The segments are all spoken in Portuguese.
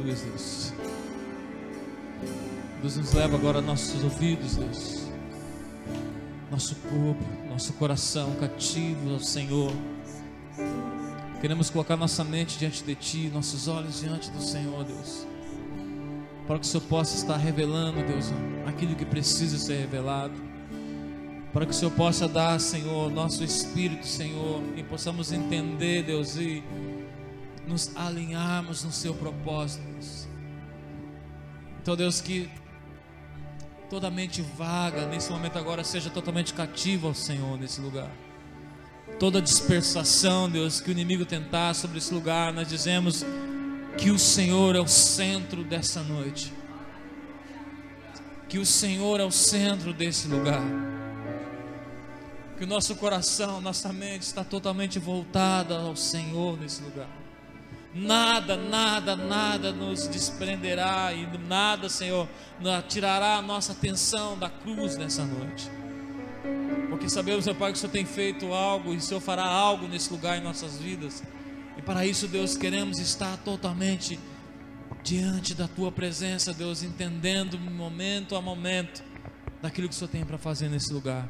aleluia, Deus. Deus, nos leva agora a nossos ouvidos, Deus, nosso corpo, nosso coração cativo ao Senhor. Queremos colocar nossa mente diante de Ti, nossos olhos diante do Senhor, Deus, para que o Senhor possa estar revelando, Deus, aquilo que precisa ser revelado, para que o Senhor possa dar, Senhor, nosso espírito, Senhor, e possamos entender, Deus, e nos alinharmos no Seu propósito, Deus. Então, Deus, que toda mente vaga nesse momento agora seja totalmente cativa ao Senhor nesse lugar. Toda dispersação, Deus, que o inimigo tentar sobre esse lugar, nós dizemos que o Senhor é o centro dessa noite, que o Senhor é o centro desse lugar, que o nosso coração, nossa mente está totalmente voltada ao Senhor nesse lugar. Nada, nada, nada nos desprenderá e nada, Senhor, tirará a nossa atenção da cruz nessa noite, porque sabemos, meu Pai, que o Senhor tem feito algo e o Senhor fará algo nesse lugar em nossas vidas, e para isso, Deus, queremos estar totalmente diante da Tua presença, Deus, entendendo momento a momento daquilo que o Senhor tem para fazer nesse lugar,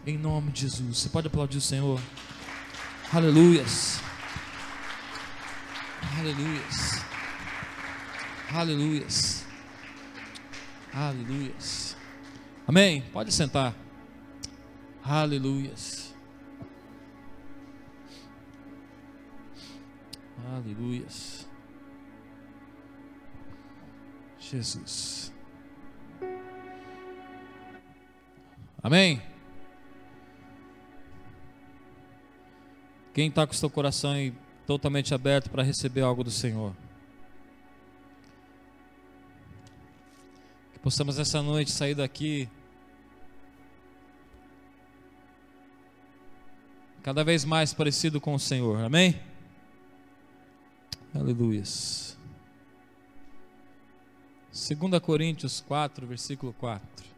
em nome de Jesus. Você pode aplaudir o Senhor? Aleluias. Aleluias, aleluias, aleluias. Amém? Pode sentar. Aleluias, aleluias. Jesus. Amém? Quem está com o seu coração aí totalmente aberto para receber algo do Senhor, que possamos nessa noite sair daqui cada vez mais parecido com o Senhor. Amém? Aleluias. 2 Coríntios 4, versículo 4.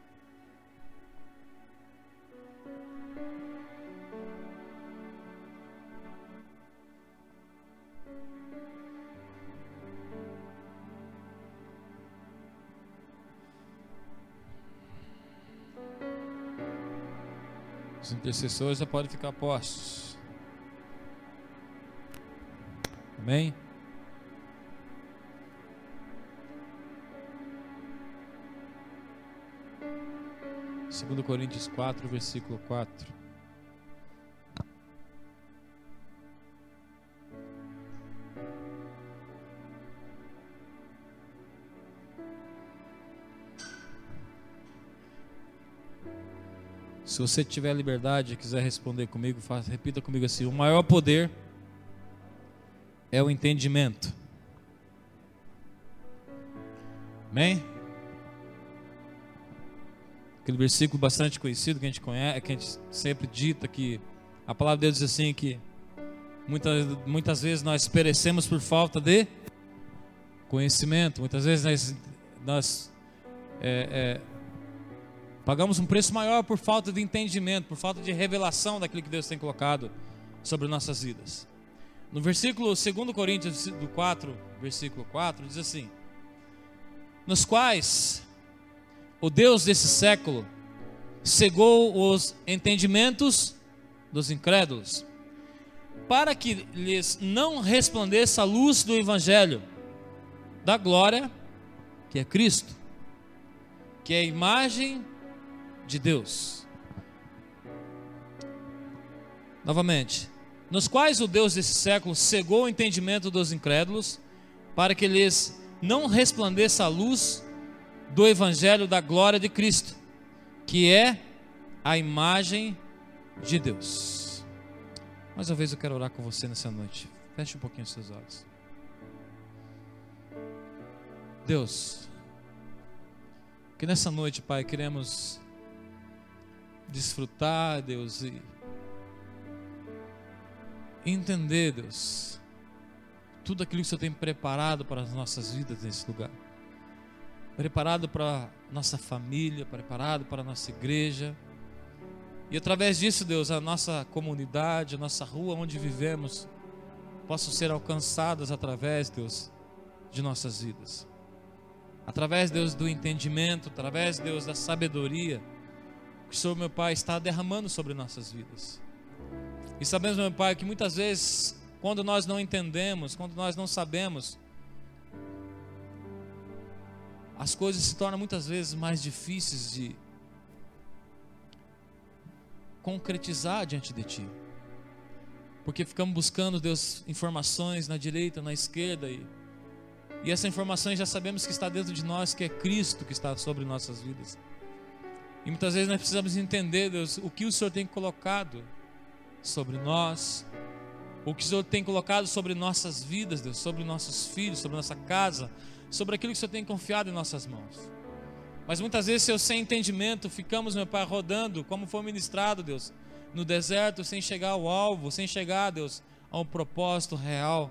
Os intercessores já podem ficar postos. Amém? Segundo Coríntios 4, versículo 4. Se você tiver liberdade e quiser responder comigo, repita comigo assim: o maior poder é o entendimento. Amém? Aquele versículo bastante conhecido que a gente conhece, que a gente sempre dita, que a palavra de Deus diz assim, que muitas vezes nós perecemos por falta de conhecimento. Muitas vezes nós pagamos um preço maior por falta de entendimento, por falta de revelação daquilo que Deus tem colocado sobre nossas vidas. No versículo 2 Coríntios 4, versículo 4, diz assim: nos quais o Deus desse século cegou os entendimentos dos incrédulos, para que lhes não resplandeça a luz do Evangelho da glória, que é Cristo, que é a imagem de Deus. Novamente: nos quais o Deus desse século cegou o entendimento dos incrédulos, para que lhes não resplandeça a luz do Evangelho da glória de Cristo, que é a imagem de Deus. Mais uma vez eu quero orar com você nessa noite. Feche um pouquinho os seus olhos. Deus, que nessa noite, Pai, queremos desfrutar, Deus, e entender, Deus, tudo aquilo que o Senhor tem preparado para as nossas vidas nesse lugar, preparado para nossa família, preparado para a nossa igreja, e através disso, Deus, a nossa comunidade, a nossa rua onde vivemos, possam ser alcançadas através, Deus, de nossas vidas. Através, Deus, do entendimento, através, Deus, da sabedoria que o Senhor, meu Pai, está derramando sobre nossas vidas. E sabemos, meu Pai, que muitas vezes, quando nós não entendemos, quando nós não sabemos, as coisas se tornam muitas vezes mais difíceis de concretizar diante de Ti. Porque ficamos buscando, Deus, informações na direita, na esquerda, e essas informações já sabemos que está dentro de nós, que é Cristo que está sobre nossas vidas. E muitas vezes nós precisamos entender, Deus, o que o Senhor tem colocado sobre nós, o que o Senhor tem colocado sobre nossas vidas, Deus, sobre nossos filhos, sobre nossa casa, sobre aquilo que o Senhor tem confiado em nossas mãos. Mas muitas vezes, Senhor, sem entendimento, ficamos, meu Pai, rodando, como foi ministrado, Deus, no deserto, sem chegar ao alvo, sem chegar, Deus, a um propósito real,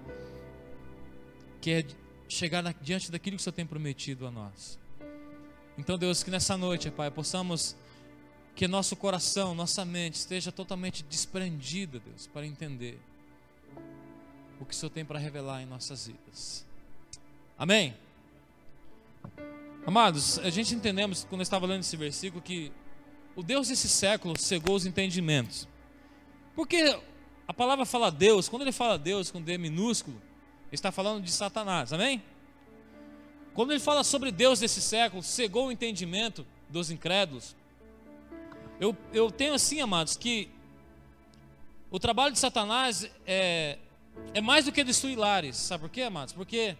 que é chegar diante daquilo que o Senhor tem prometido a nós. Então, Deus, que nessa noite, Pai, possamos, que nosso coração, nossa mente esteja totalmente desprendida, Deus, para entender o que o Senhor tem para revelar em nossas vidas. Amém? Amados, a gente entendemos, quando eu estava lendo esse versículo, que o Deus desse século cegou os entendimentos. Porque a palavra fala Deus, quando ele fala Deus com D minúsculo, ele está falando de Satanás, amém? Quando ele fala sobre Deus desse século, cegou o entendimento dos incrédulos. Eu tenho assim, amados, que o trabalho de Satanás é mais do que destruir lares. Sabe por quê, amados? Porque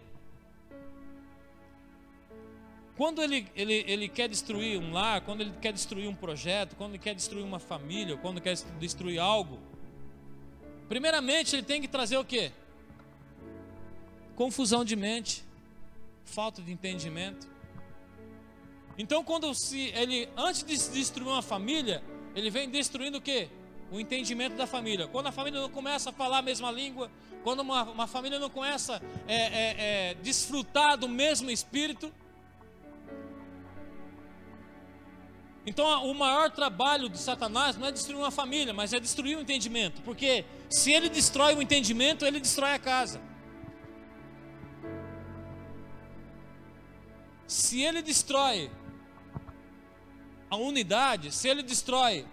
quando ele quer destruir um lar, quando ele quer destruir um projeto, quando ele quer destruir uma família, quando ele quer destruir algo, primeiramente ele tem que trazer o quê? Confusão de mente, falta de entendimento. Então, antes de destruir uma família, ele vem destruindo o quê? O entendimento da família. Quando a família não começa a falar a mesma língua, quando uma família não começa a desfrutar do mesmo espírito. Então, o maior trabalho de Satanás não é destruir uma família, mas é destruir o entendimento. Porque se ele destrói o entendimento, ele destrói a casa. Se ele destrói a unidade, se ele destrói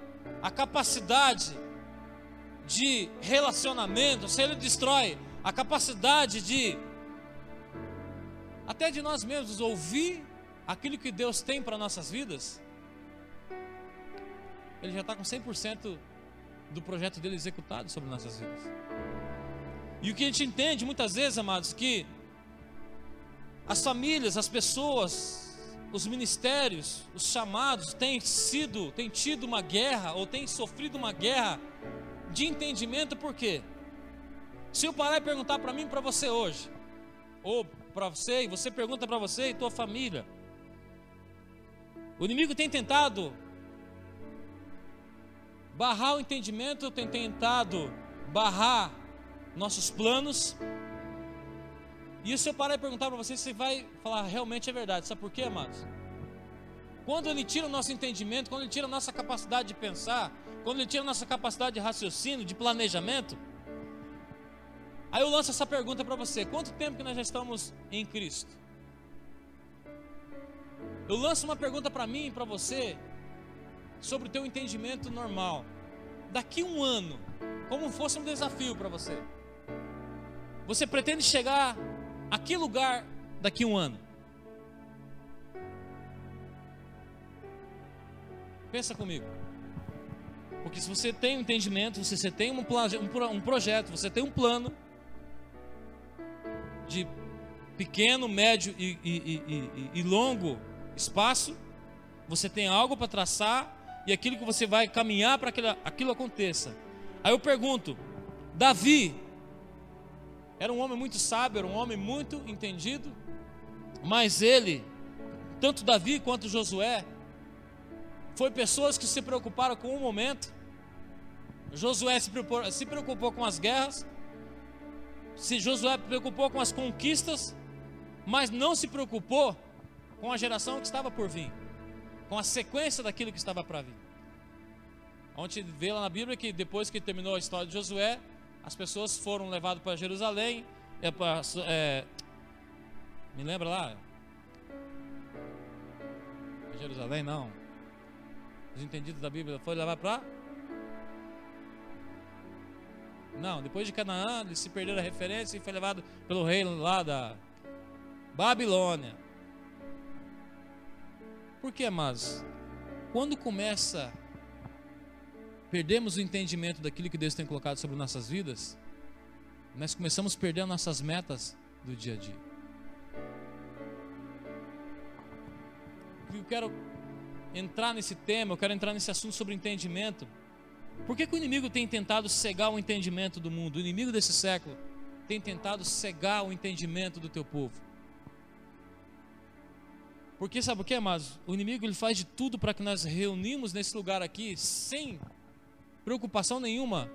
a capacidade de relacionamento, se ele destrói a capacidade até de nós mesmos ouvir aquilo que Deus tem para nossas vidas, ele já está com 100% do projeto dele executado sobre nossas vidas. E o que a gente entende muitas vezes, amados, que as famílias, as pessoas, os ministérios, os chamados têm tido uma guerra, ou têm sofrido uma guerra de entendimento. Por quê? Se eu parar e perguntar para mim e para você hoje, ou para você, e você pergunta para você e tua família, o inimigo tem tentado barrar o entendimento, tem tentado barrar nossos planos. E se eu parar e perguntar para você, você vai falar, realmente é verdade. Sabe por quê, amados? Quando ele tira o nosso entendimento, quando ele tira a nossa capacidade de pensar, quando ele tira a nossa capacidade de raciocínio, de planejamento, aí eu lanço essa pergunta para você: quanto tempo que nós já estamos em Cristo? Eu lanço uma pergunta para mim e para você sobre o teu entendimento normal. Daqui um ano, como fosse um desafio para você, você pretende chegar a que lugar daqui um ano? Pensa comigo. Porque se você tem um entendimento, se você tem um projeto, você tem um plano de pequeno, médio e longo espaço, você tem algo para traçar e aquilo que você vai caminhar para que aquilo aconteça. Aí eu pergunto, Davi era um homem muito sábio, era um homem muito entendido, mas ele, tanto Davi quanto Josué, foi pessoas que se preocuparam com o momento. Josué se preocupou com as guerras, Josué se preocupou com as conquistas, mas não se preocupou com a geração que estava por vir, com a sequência daquilo que estava para vir. Onde vê lá na Bíblia que depois que terminou a história de Josué, as pessoas foram levadas para Jerusalém, Me lembra lá? Jerusalém, não. Os entendidos da Bíblia foi levar para... Não, depois de Canaã, eles se perderam a referência e foi levado pelo rei lá da Babilônia. Por que, amados? Quando começa, perdemos o entendimento daquilo que Deus tem colocado sobre nossas vidas, nós começamos a perder nossas metas do dia a dia. Eu quero entrar nesse tema, eu quero entrar nesse assunto sobre entendimento. Por que o inimigo tem tentado cegar o entendimento do mundo? O inimigo desse século tem tentado cegar o entendimento do teu povo. Porque sabe o que, amados? O inimigo ele faz de tudo para que nós reunimos nesse lugar aqui sem preocupação nenhuma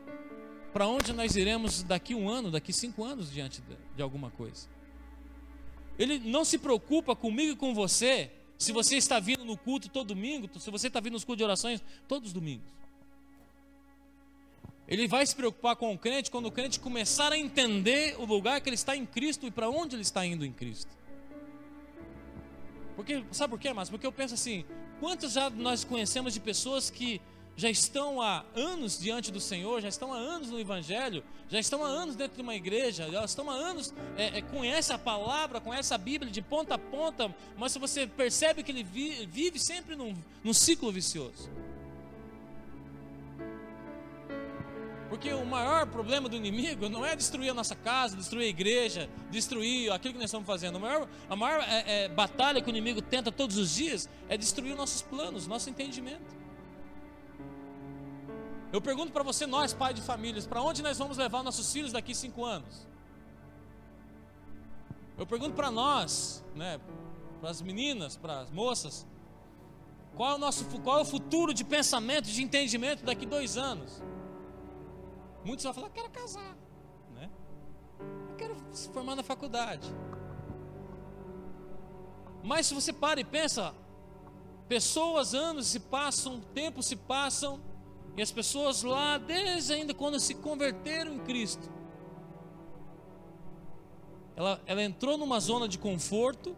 para onde nós iremos daqui 1 ano, daqui 5 anos diante de alguma coisa. Ele não se preocupa comigo e com você se você está vindo no culto todo domingo, se você está vindo nos cultos de orações todos os domingos. Ele vai se preocupar com o crente quando o crente começar a entender o lugar que ele está em Cristo e para onde ele está indo em Cristo. Porque, sabe por quê, mas? Porque eu penso assim, quantos já nós conhecemos de pessoas que já estão há anos diante do Senhor, já estão há anos no Evangelho, já estão há anos dentro de uma igreja, já estão há anos, conhece a palavra, conhece a Bíblia de ponta a ponta, mas se você percebe que ele vive sempre num ciclo vicioso. Porque o maior problema do inimigo não é destruir a nossa casa, destruir a igreja, destruir aquilo que nós estamos fazendo. A maior batalha que o inimigo tenta todos os dias é destruir nossos planos, nosso entendimento. Eu pergunto para você, nós, pais de famílias, para onde nós vamos levar nossos filhos daqui 5 anos? Eu pergunto para nós, né, para as meninas, para as moças, qual é o futuro de pensamento, de entendimento daqui 2 anos? Muitos vão falar, quero casar, né? Eu quero se formar na faculdade. Mas se você para e pensa, pessoas, anos se passam, tempos se passam, e as pessoas lá, desde ainda quando se converteram em Cristo, ela entrou numa zona de conforto,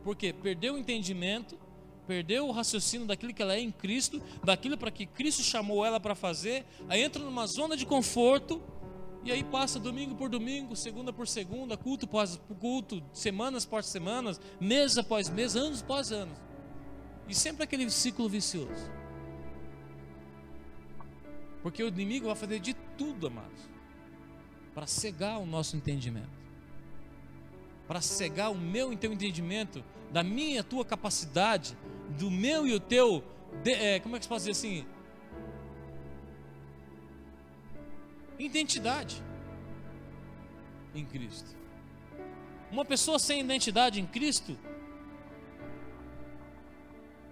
porque perdeu o entendimento, perdeu o raciocínio daquilo que ela é em Cristo, daquilo para que Cristo chamou ela para fazer, aí entra numa zona de conforto, e aí passa domingo por domingo, segunda por segunda, culto após culto, semanas após semanas, mês após mês, anos após anos, e sempre aquele ciclo vicioso. Porque o inimigo vai fazer de tudo, amados, para cegar o nosso entendimento, para cegar o meu e teu entendimento, da minha e a tua capacidade, do meu e o teu, como é que se pode dizer assim? Identidade em Cristo. Uma pessoa sem identidade em Cristo,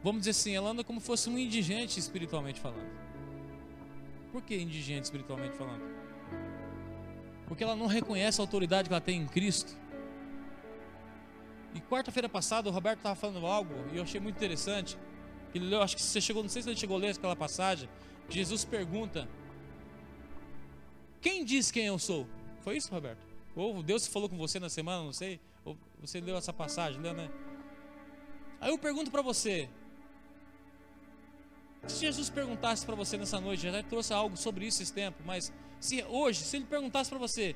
vamos dizer assim, ela anda como se fosse um indigente espiritualmente falando. Por que indigente espiritualmente falando? Porque ela não reconhece a autoridade que ela tem em Cristo. E quarta-feira passada o Roberto estava falando algo e eu achei muito interessante. Ele leu, acho que você chegou, não sei se ele chegou a ler aquela passagem, que Jesus pergunta: quem diz quem eu sou? Foi isso, Roberto? Ou Deus falou com você na semana, não sei. Ou você leu essa passagem, leu, né? Aí eu pergunto para você, se Jesus perguntasse para você nessa noite, já trouxe algo sobre isso esse tempo, mas se hoje, se ele perguntasse para você,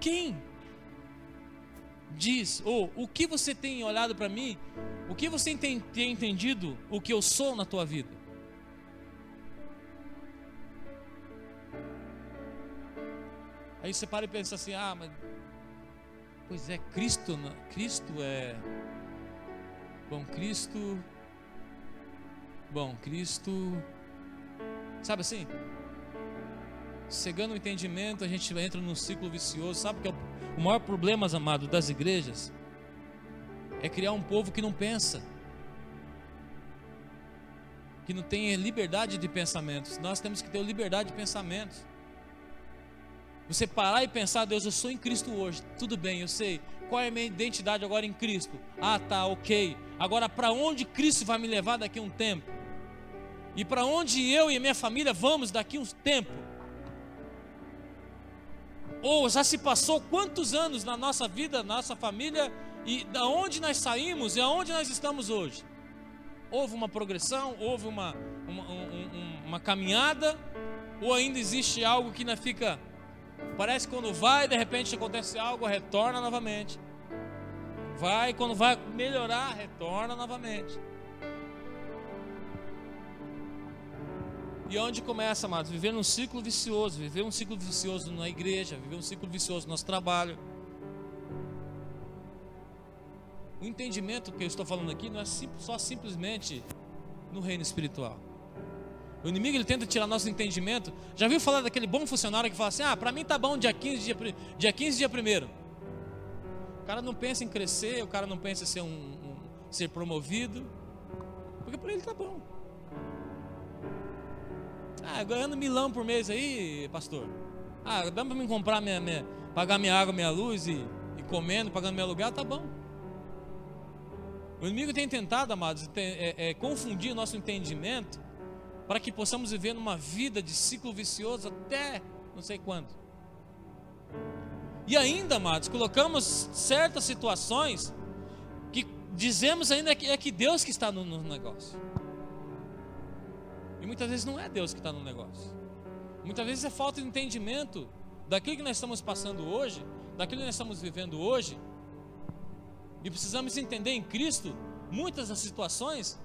quem diz, ou o que você tem olhado para mim, o que você tem entendido, o que eu sou na tua vida? Aí você para e pensa assim, mas pois é, Cristo é Cristo, sabe assim, cegando o entendimento, a gente entra num ciclo vicioso. Sabe que o maior problema, amado, das igrejas é criar um povo que não pensa, que não tem liberdade de pensamentos. Nós temos que ter liberdade de pensamentos. Você parar e pensar, Deus, eu sou em Cristo hoje, tudo bem, eu sei qual é a minha identidade agora em Cristo. Tá, ok. Agora, para onde Cristo vai me levar daqui a um tempo? E para onde eu e a minha família vamos daqui a um tempo? Ou já se passou quantos anos na nossa vida, na nossa família, e da onde nós saímos e aonde nós estamos hoje? Houve uma progressão, houve uma caminhada, ou ainda existe algo que ainda fica, parece que quando vai, de repente acontece algo, retorna novamente. Vai, quando vai melhorar, retorna novamente. E onde começa, amados? Viver num ciclo vicioso, viver um ciclo vicioso na igreja, viver um ciclo vicioso no nosso trabalho. O entendimento que eu estou falando aqui não é só simplesmente no reino espiritual. O inimigo, ele tenta tirar nosso entendimento. Já viu falar daquele bom funcionário que fala assim: para mim tá bom dia 15, dia 1º. O cara não pensa em crescer, o cara não pensa em ser promovido, porque para ele tá bom. Ganhando milão por mês aí, pastor. Dá para mim comprar pagar minha água, minha luz e comendo, pagando meu aluguel, tá bom. O inimigo tem tentado, amados, confundir o nosso entendimento para que possamos viver numa vida de ciclo vicioso até não sei quando. E ainda, amados, colocamos certas situações que dizemos ainda que é que Deus que está no negócio. E muitas vezes não é Deus que está no negócio. Muitas vezes é falta de entendimento daquilo que nós estamos passando hoje, daquilo que nós estamos vivendo hoje. E precisamos entender em Cristo muitas das situações.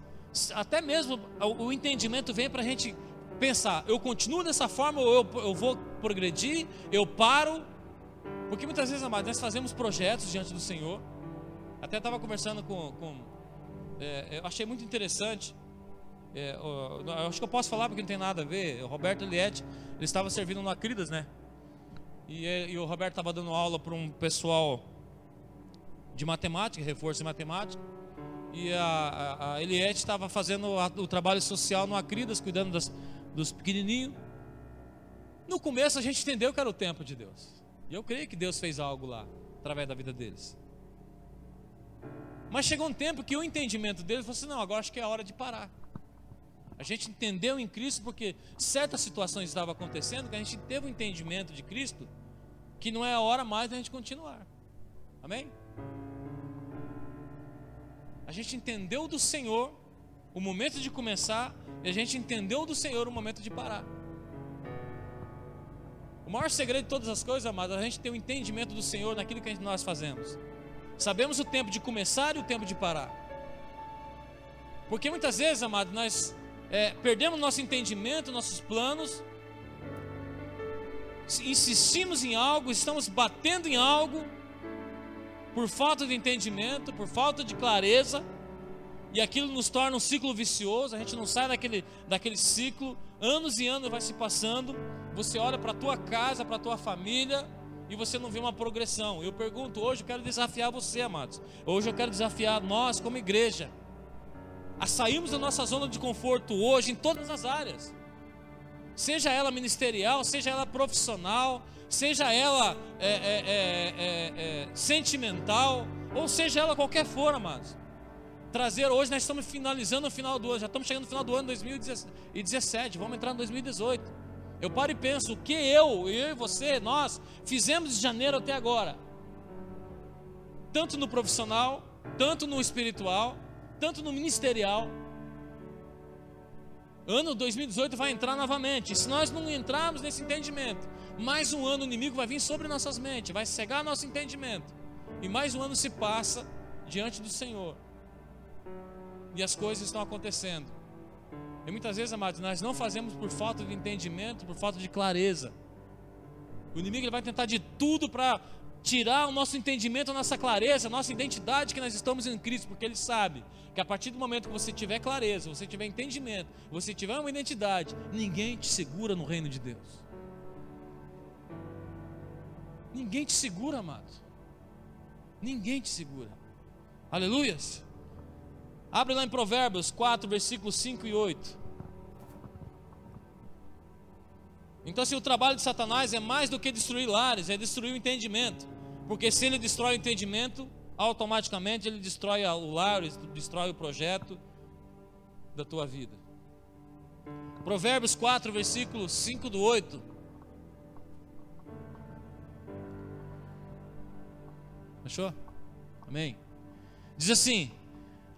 Até mesmo o entendimento vem para a gente pensar: eu continuo dessa forma ou eu vou progredir, eu paro. Porque muitas vezes, amados, nós fazemos projetos diante do Senhor. Até estava conversando eu achei muito interessante. Eu acho que eu posso falar porque não tem nada a ver. O Roberto Eliette, ele estava servindo no Acridas, né? E o Roberto estava dando aula para um pessoal de matemática, reforço em matemática. E a Eliette estava fazendo o trabalho social no Acridas, cuidando dos pequenininhos. No começo a gente entendeu que era o tempo de Deus. E eu creio que Deus fez algo lá, através da vida deles. Mas chegou um tempo que o entendimento deles falou assim: não, agora acho que é a hora de parar. A gente entendeu em Cristo porque certas situações estavam acontecendo, que a gente teve um entendimento de Cristo, que não é a hora mais da gente continuar. Amém? A gente entendeu do Senhor o momento de começar, e a gente entendeu do Senhor o momento de parar. O maior segredo de todas as coisas, amados, é a gente ter o entendimento do Senhor naquilo que nós fazemos. Sabemos o tempo de começar e o tempo de parar. Porque muitas vezes, amados, nós perdemos nosso entendimento, nossos planos, insistimos em algo, estamos batendo em algo, por falta de entendimento, por falta de clareza, e aquilo nos torna um ciclo vicioso. A gente não sai daquele ciclo. Anos e anos vai se passando. Você olha para a tua casa, para a tua família, e você não vê uma progressão. Eu pergunto, hoje eu quero desafiar você, amados. Hoje eu quero desafiar nós como igreja a sairmos da nossa zona de conforto hoje em todas as áreas. Seja ela ministerial, seja ela profissional, seja ela sentimental, ou seja ela qualquer for, amados. Hoje nós estamos finalizando o final do ano, já estamos chegando no final do ano 2017, vamos entrar em 2018. Eu paro e penso, o que eu e você, nós fizemos de janeiro até agora, tanto no profissional, tanto no espiritual, tanto no ministerial. Ano 2018 vai entrar novamente. E se nós não entrarmos nesse entendimento, mais um ano o inimigo vai vir sobre nossas mentes, vai cegar nosso entendimento, e mais um ano se passa diante do Senhor, e as coisas estão acontecendo. E muitas vezes, amados, nós não fazemos por falta de entendimento, por falta de clareza. O inimigo, ele vai tentar de tudo para tirar o nosso entendimento, a nossa clareza, a nossa identidade que nós estamos em Cristo, porque ele sabe que a partir do momento que você tiver clareza, você tiver entendimento, você tiver uma identidade, ninguém te segura no reino de Deus. Ninguém te segura, amado. Ninguém te segura. Aleluias. Abre lá em Provérbios 4, versículos 5 e 8. Então, se o trabalho de Satanás é mais do que destruir lares, é destruir o entendimento. Porque se ele destrói o entendimento, automaticamente ele destrói o lar, destrói o projeto da tua vida. Provérbios 4, versículo 5 do 8. Achou? Amém. Diz assim: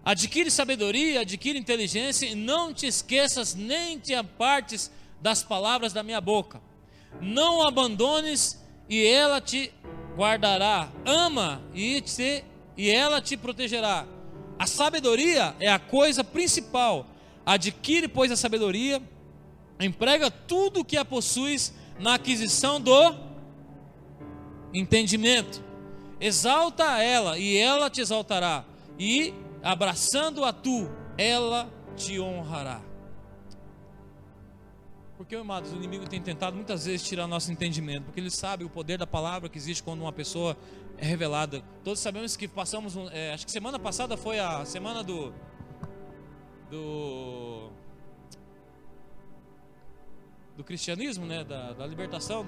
adquire sabedoria, adquire inteligência, e não te esqueças nem te apartes das palavras da minha boca. Não abandones, e ela te guardará. Ama, e ela te protegerá. A sabedoria é a coisa principal. Adquire, pois, a sabedoria, emprega tudo o que a possuis na aquisição do entendimento. Exalta ela, e ela te exaltará, e abraçando-a tu, ela te honrará. Porque, amados, o inimigo tem tentado muitas vezes tirar nosso entendimento, porque ele sabe o poder da palavra que existe quando uma pessoa é revelada. Todos sabemos que passamos, acho que semana passada foi a semana do cristianismo, né? Da libertação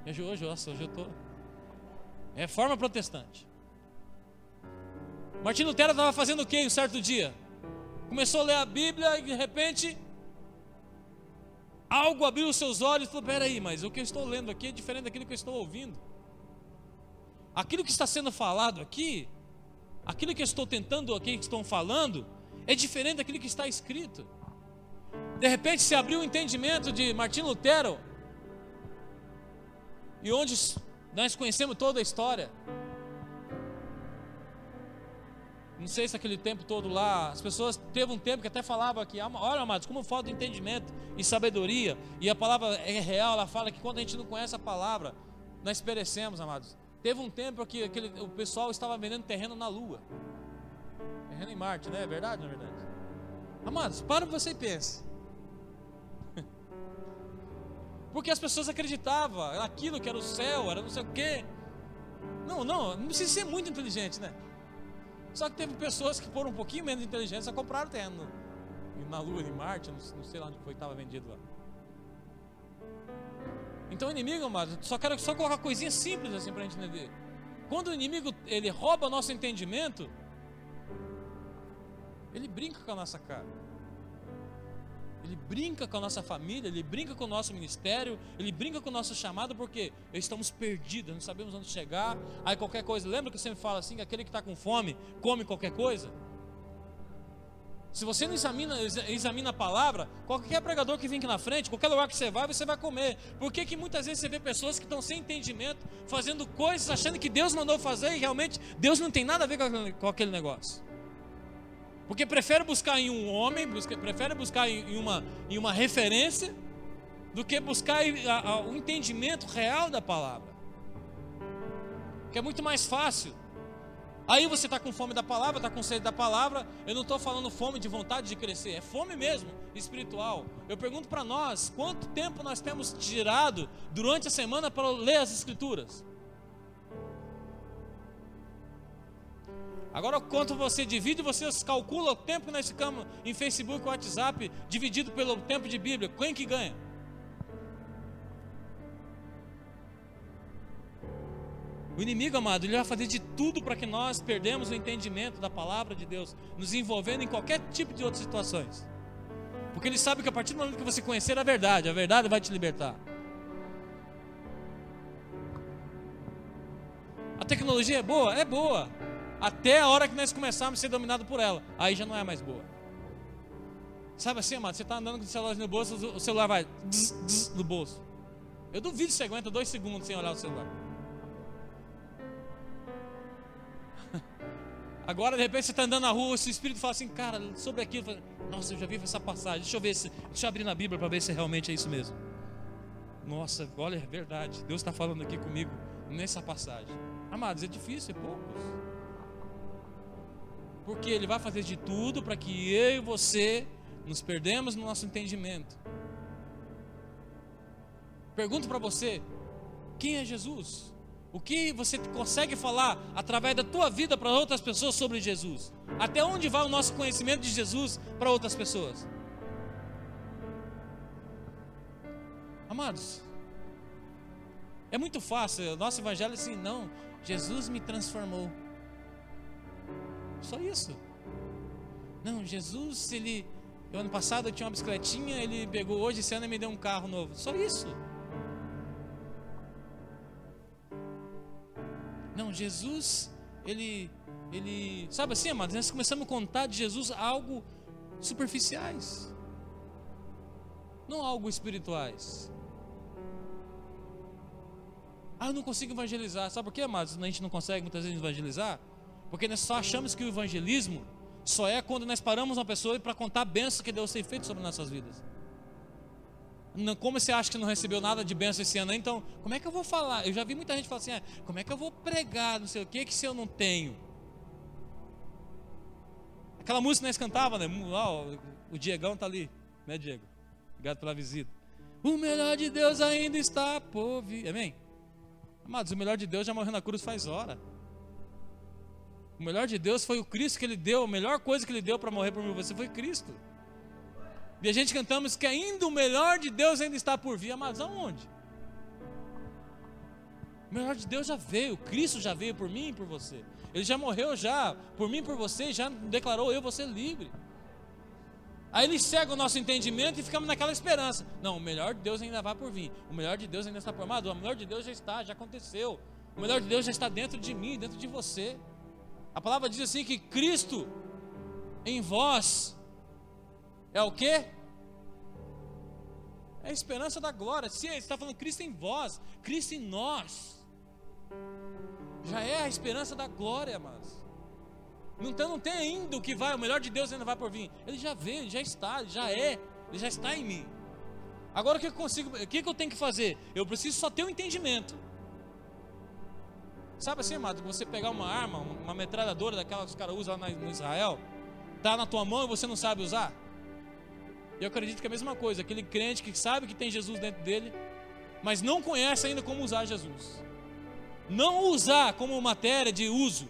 hoje eu tô reforma protestante. Martinho Lutero estava fazendo o que um certo dia? Começou a ler a Bíblia e de repente algo abriu os seus olhos e falou: peraí, mas o que eu estou lendo aqui é diferente daquilo que eu estou ouvindo. Aquilo que está sendo falado aqui, aquilo que eu estou tentando aqui, que estão falando, é diferente daquilo que está escrito. De repente se abriu o entendimento de Martinho Lutero, e onde nós conhecemos toda a história. Não sei se aquele tempo todo lá, as pessoas, teve um tempo que até falavam aqui: olha, amados, como falta entendimento e sabedoria. E a palavra é real, ela fala que quando a gente não conhece a palavra, nós perecemos, amados. Teve um tempo que o pessoal estava vendendo terreno na Lua, terreno em Marte, né? É verdade, não é verdade? Amados, para você e pense. Porque as pessoas acreditavam naquilo que era o céu, era não sei o quê. Não precisa ser muito inteligente, né? Só que teve pessoas que foram um pouquinho menos inteligentes, só compraram terreno na Lua, em Marte, não sei lá onde foi que estava vendido lá. Então o inimigo, amado, quero colocar coisinhas simples assim para a gente entender. Quando o inimigo ele rouba nosso entendimento, ele brinca com a nossa cara. Ele brinca com a nossa família, ele brinca com o nosso ministério, ele brinca com o nosso chamado, porque estamos perdidos, não sabemos onde chegar. Aí qualquer coisa, lembra que eu sempre falo assim, que aquele que está com fome, come qualquer coisa? Se você não examina a palavra, qualquer pregador que vem aqui na frente, qualquer lugar que você vai comer. Por que muitas vezes você vê pessoas que estão sem entendimento, fazendo coisas, achando que Deus mandou fazer, e realmente Deus não tem nada a ver com aquele negócio? Porque prefere buscar em um homem, prefere buscar em uma referência, do que buscar o entendimento real da palavra. Que é muito mais fácil. Aí você está com fome da palavra, está com sede da palavra. Eu não estou falando fome de vontade de crescer, é fome mesmo, espiritual. Eu pergunto para nós, quanto tempo nós temos tirado durante a semana para ler as Escrituras? Agora, quanto você divide, você calcula o tempo que nós ficamos em Facebook, WhatsApp, dividido pelo tempo de Bíblia. Quem que ganha? O inimigo, amado, ele vai fazer de tudo para que nós perdemos o entendimento da palavra de Deus, nos envolvendo em qualquer tipo de outras situações. Porque ele sabe que a partir do momento que você conhecer a verdade vai te libertar. A tecnologia é boa? É boa. Até a hora que nós começarmos a ser dominados por ela. Aí já não é mais boa. Sabe assim, amado, você está andando com o celular no bolso, o celular vai no bolso. Eu duvido que você aguenta 2 segundos sem olhar o celular. Agora, de repente, você está andando na rua, esse espírito fala assim: cara, sobre aquilo, fala, nossa, eu já vi essa passagem, deixa eu abrir na Bíblia para ver se realmente é isso mesmo. Nossa, olha, é verdade, Deus está falando aqui comigo nessa passagem. Amados, é difícil, é poucos. Porque Ele vai fazer de tudo para que eu e você nos perdemos no nosso entendimento. Pergunto para você: quem é Jesus? O que você consegue falar através da tua vida para outras pessoas sobre Jesus? Até onde vai o nosso conhecimento de Jesus para outras pessoas? Amados, é muito fácil. O nosso evangelho é assim: não, Jesus me transformou. Só isso. Não, Jesus, o ano passado eu tinha uma bicicletinha, ele pegou hoje, esse ano ele me deu um carro novo. Só isso. Não, Jesus, ele, sabe assim, amados, nós começamos a contar de Jesus algo superficiais, não algo espirituais. Eu não consigo evangelizar. Sabe por quê, amados? A gente não consegue muitas vezes evangelizar porque nós só achamos que o evangelismo só é quando nós paramos uma pessoa para contar a bênção que Deus tem feito sobre nossas vidas. Como você acha que não recebeu nada de bênção esse ano? Então, como é que eu vou falar? Eu já vi muita gente falar assim, como é que eu vou pregar, não sei o que se eu não tenho? Aquela música que nós cantava, né? O Diegão tá ali, né, Diego? Obrigado pela visita. O melhor de Deus ainda está por vir. Amém? Amados, o melhor de Deus já morreu na cruz faz hora. O melhor de Deus foi o Cristo que Ele deu. A melhor coisa que Ele deu para morrer por mim e você foi Cristo. E a gente cantamos que ainda o melhor de Deus ainda está por vir. Amados, aonde? O melhor de Deus já veio. Cristo já veio por mim e por você. Ele já morreu já por mim e por você. Já declarou eu vou ser livre. Aí Ele cega o nosso entendimento e ficamos naquela esperança. Não, o melhor de Deus ainda vai por vir. O melhor de Deus ainda está por amado. O melhor de Deus já está, já aconteceu. O melhor de Deus já está dentro de mim, dentro de você. A palavra diz assim que Cristo em vós é o quê? É a esperança da glória. Se está falando Cristo em vós, Cristo em nós, já é a esperança da glória, amados. Então não tem ainda o que vai, o melhor de Deus ainda vai por vir. Ele já veio, ele já está, ele já está em mim. Agora o que eu consigo, o que eu tenho que fazer? Eu preciso só ter um entendimento. Sabe assim, amado, você pegar uma arma, uma metralhadora daquela que os caras usam lá no Israel, tá na tua mão e você não sabe usar? Eu acredito que é a mesma coisa, aquele crente que sabe que tem Jesus dentro dele, mas não conhece ainda como usar Jesus. Não usar como matéria de uso,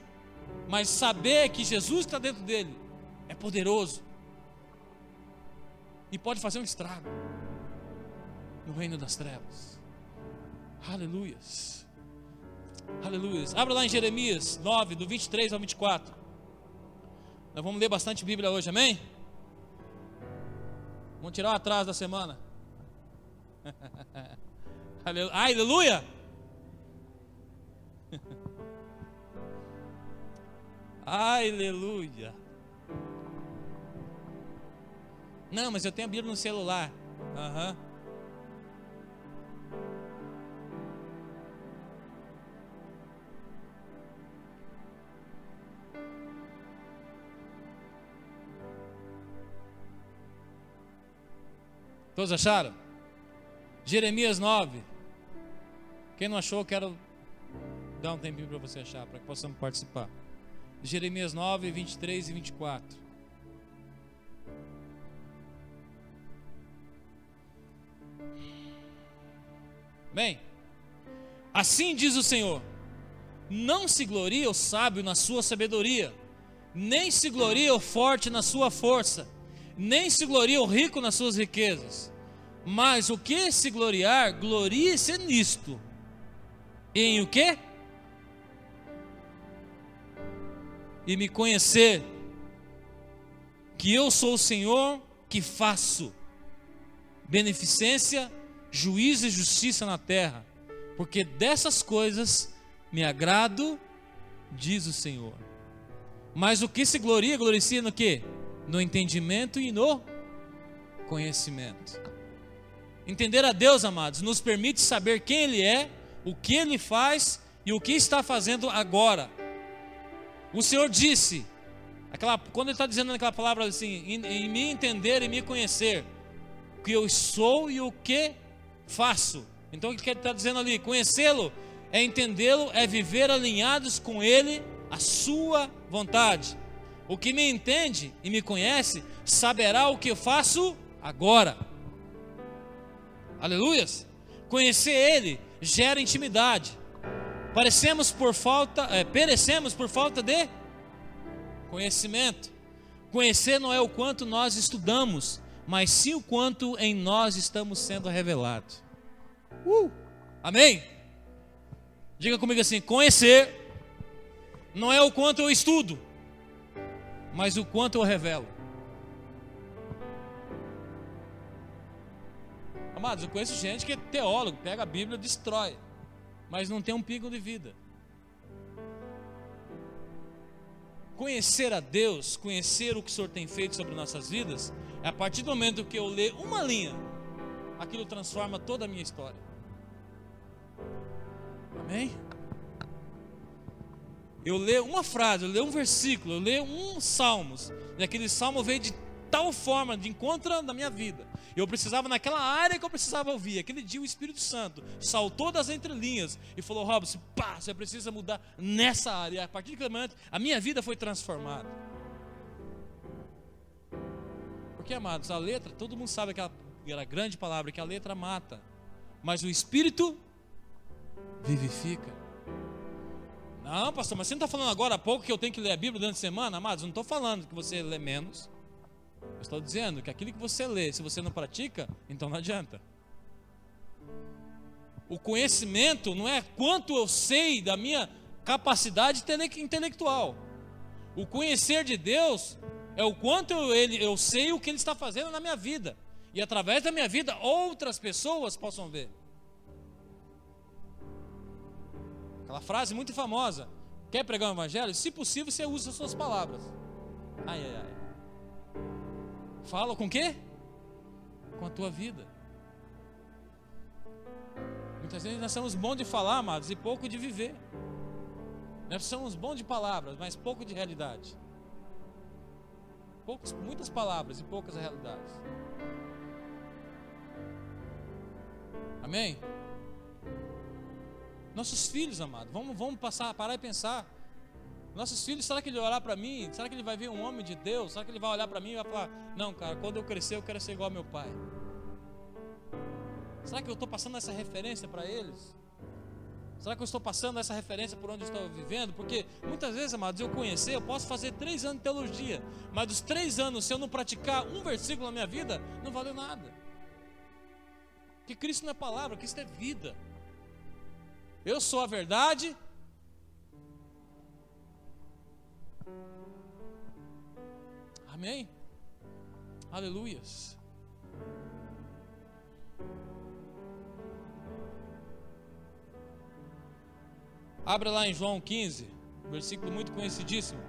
mas saber que Jesus está dentro dele é poderoso e pode fazer um estrago no reino das trevas. Aleluias, aleluias. Abra lá em Jeremias 9, do 23 ao 24. Nós vamos ler bastante Bíblia hoje, amém? Vamos tirar o atraso da semana. Aleluia. Aleluia. Não, mas eu tenho a Bíblia no celular. Todos acharam? Jeremias 9. Quem não achou, quero dar um tempinho para você achar, para que possamos participar. Jeremias 9, 23 e 24. Bem, assim diz o Senhor: não se gloria o sábio na sua sabedoria, nem se gloria o forte na sua força, nem se gloria o rico nas suas riquezas. Mas o que se gloriar, glorie-se nisto. Em o quê? E me conhecer que eu sou o Senhor que faço beneficência, juízo e justiça na terra, porque dessas coisas me agrado, diz o Senhor. Mas o que se gloria, gloria-se no quê? No entendimento e no conhecimento. Entender a Deus, amados, nos permite saber quem Ele é, o que Ele faz e o que está fazendo agora. O Senhor disse, quando Ele está dizendo naquela palavra assim, em me entender e me conhecer, o que eu sou e o que faço. Então o que Ele está dizendo ali? Conhecê-lo é entendê-lo, é viver alinhados com Ele, a sua vontade. O que me entende e me conhece, saberá o que eu faço agora. Aleluias. Conhecer Ele gera intimidade. Perecemos por falta de conhecimento. Conhecer não é o quanto nós estudamos, mas sim o quanto em nós estamos sendo revelados. Amém? Diga comigo assim: conhecer não é o quanto eu estudo, mas o quanto eu revelo. Amados, eu conheço gente que é teólogo, pega a Bíblia e destrói, mas não tem um pingo de vida. conhecer a Deus, conhecer o que o Senhor tem feito sobre nossas vidas, é a partir do momento que eu ler uma linha, aquilo transforma toda a minha história. Amém? Eu leio uma frase, eu leio um versículo, eu leio um Salmos, e aquele salmo veio de tal forma de encontro na minha vida. Eu precisava naquela área que eu precisava ouvir. Aquele dia o Espírito Santo saltou das entrelinhas e falou: Robson, pá, você precisa mudar nessa área. E a partir daquele momento a minha vida foi transformada. Porque, amados, a letra, todo mundo sabe aquela grande palavra, que a letra mata, mas o Espírito vivifica. Não, pastor, mas você não está falando agora há pouco que eu tenho que ler a Bíblia durante a semana? Amados, não estou falando que você lê menos. Eu estou dizendo que aquilo que você lê, se você não pratica, então não adianta. O conhecimento não é quanto eu sei da minha capacidade intelectual. O conhecer de Deus é o quanto eu sei o que Ele está fazendo na minha vida. E através da minha vida, outras pessoas possam ver. Aquela frase muito famosa: quer pregar o evangelho? Se possível, você usa as suas palavras. Ai, ai, ai. Fala com o quê? Com a tua vida. Muitas vezes nós somos bons de falar, amados, e pouco de viver. Nós somos bons de palavras, mas pouco de realidade. Muitas palavras e poucas realidades. Amém? Nossos filhos, amados, vamos parar e pensar. Nossos filhos, será que ele vai olhar para mim? Será que ele vai ver um homem de Deus? Será que ele vai olhar para mim e vai falar: não, cara, quando eu crescer eu quero ser igual ao meu pai? Será que eu estou passando essa referência para eles? Será que eu estou passando essa referência por onde eu estou vivendo? Porque muitas vezes, amados, eu posso fazer 3 anos de teologia, mas dos 3 anos, se eu não praticar um versículo na minha vida, não valeu nada. Porque Cristo não é palavra, Cristo é vida. Eu sou a verdade. Amém? Aleluias. Abra lá em João 15, versículo muito conhecidíssimo.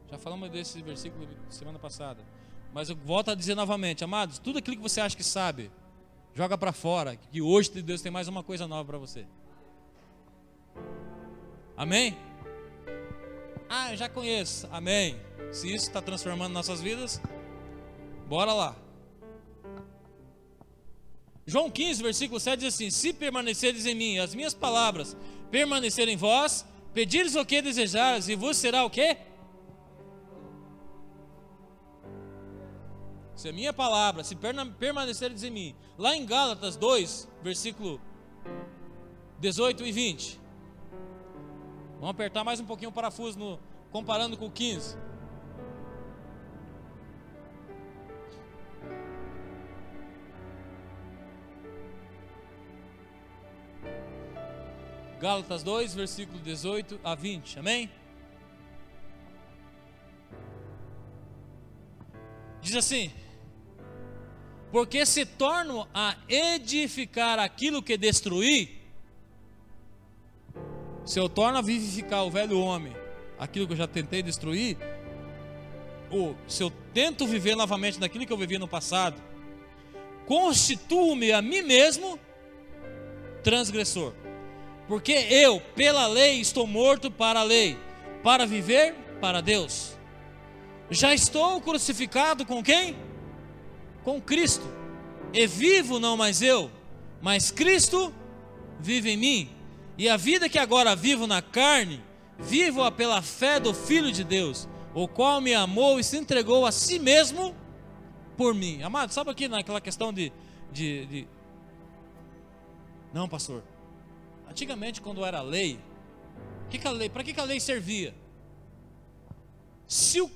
Já falamos desse versículo semana passada, mas eu volto a dizer novamente, amados, tudo aquilo que você acha que sabe, joga para fora, que hoje Deus tem mais uma coisa nova para você. Amém? Ah, eu já conheço. Amém. Se isso está transformando nossas vidas, bora lá. João 15, versículo 7 diz assim: se permanecerdes em mim, as minhas palavras permanecerem em vós, pedires o que desejares, e vos será o quê? Se a minha palavra, se permanecerdes em mim. Lá em Gálatas 2, versículo 18 e 20. Vamos apertar mais um pouquinho o parafuso comparando com o 15. Gálatas 2, versículo 18 a 20. Amém? Diz assim: porque se torno a edificar aquilo que destruí, se eu torno a vivificar o velho homem, aquilo que eu já tentei destruir, ou se eu tento viver novamente naquilo que eu vivi no passado, constituo-me a mim mesmo transgressor. Porque eu, pela lei, estou morto para a lei, para viver para Deus. Já estou crucificado com quem? Com Cristo. E vivo não mais eu, mas Cristo vive em mim. E a vida que agora vivo na carne, vivo-a pela fé do Filho de Deus, o qual me amou e se entregou a si mesmo por mim. Amado, sabe aqui naquela questão de... Não, pastor, antigamente quando era lei, para que a lei servia? Se o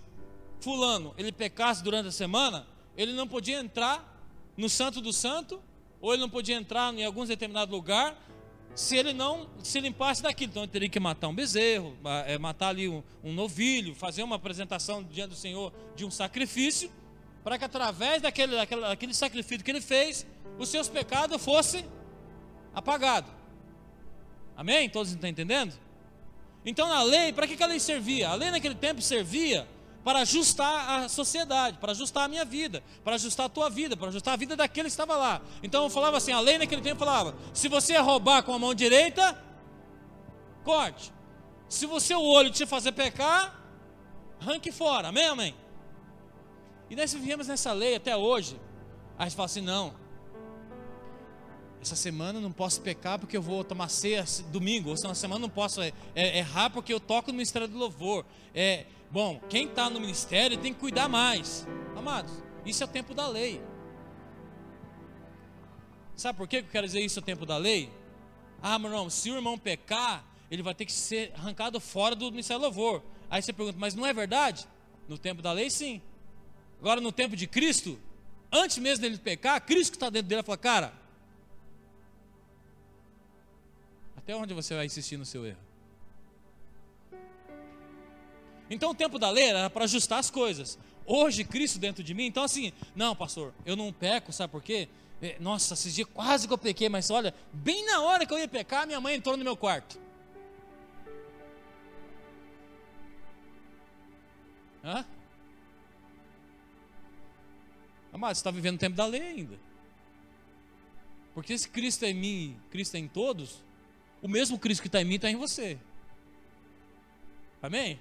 fulano, ele pecasse durante a semana, ele não podia entrar no Santo do Santo, ou ele não podia entrar em algum determinado lugar, se ele não se limpasse daquilo. Então ele teria que matar um bezerro, matar ali um novilho, fazer uma apresentação diante do Senhor de um sacrifício, para que através daquele sacrifício que ele fez, os seus pecados fossem apagado. Amém? Todos estão entendendo? Então na lei, para que a lei servia? A lei naquele tempo servia para ajustar a sociedade, para ajustar a minha vida, para ajustar a tua vida, para ajustar a vida daquele que estava lá. Então eu falava assim, a lei naquele tempo falava, se você roubar com a mão direita, corte. Se você o olho te fazer pecar, arranque fora. Amém, amém? E nós vivemos nessa lei até hoje. Aí a gente fala assim, não, essa semana eu não posso pecar porque eu vou tomar ceia domingo, ou essa semana eu não posso errar porque eu toco no ministério do louvor. Bom, quem está no ministério tem que cuidar mais. Amados, isso é o tempo da lei. Sabe por que eu quero dizer isso é o tempo da lei? Ah, meu irmão, se o irmão pecar, ele vai ter que ser arrancado fora do ministério do louvor. Aí você pergunta, mas não é verdade? No tempo da lei, sim. Agora no tempo de Cristo, antes mesmo dele pecar, Cristo que está dentro dele fala, cara, até onde você vai insistir no seu erro? Então o tempo da lei era para ajustar as coisas. Hoje Cristo dentro de mim, então assim, não pastor, eu não peco, sabe por quê? Nossa, esses dias quase que eu pequei, mas olha, bem na hora que eu ia pecar, minha mãe entrou no meu quarto. Hã? Amado, você está vivendo o tempo da lei ainda. Porque se Cristo é em mim, Cristo é em todos, o mesmo Cristo que está em mim está em você. Amém?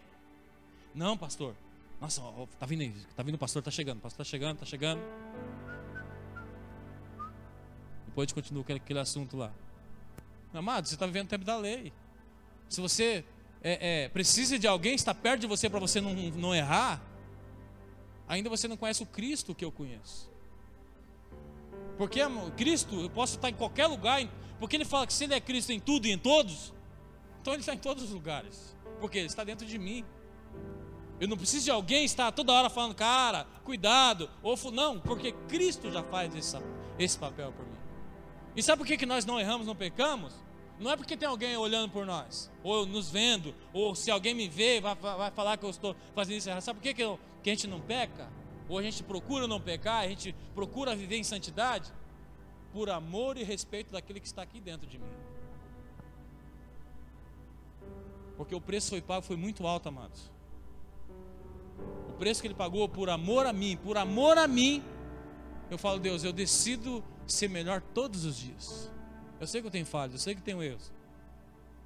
Não, pastor. Nossa, está vindo aí, está vindo o pastor, está chegando, está chegando. Depois a gente continua com aquele assunto lá. Amado, você está vivendo o tempo da lei. Se você precisa de alguém estar perto de você para você não errar, ainda você não conhece o Cristo que eu conheço. Porque Cristo, eu posso estar em qualquer lugar, porque ele fala que se ele é Cristo em tudo e em todos, então ele está em todos os lugares, porque ele está dentro de mim. Eu não preciso de alguém estar toda hora falando, cara, cuidado, não, porque Cristo já faz esse papel por mim. E sabe por que nós não erramos, não pecamos? Não é porque tem alguém olhando por nós, ou nos vendo, ou se alguém me vê, vai falar que eu estou fazendo isso errado. Sabe por que a gente não peca? Ou a gente procura não pecar, a gente procura viver em santidade? Por amor e respeito daquele que está aqui dentro de mim. Porque o preço foi pago, foi muito alto, amados. O preço que ele pagou por amor a mim, eu falo, Deus, eu decido ser melhor todos os dias. Eu sei que eu tenho falhas, eu sei que tenho erros,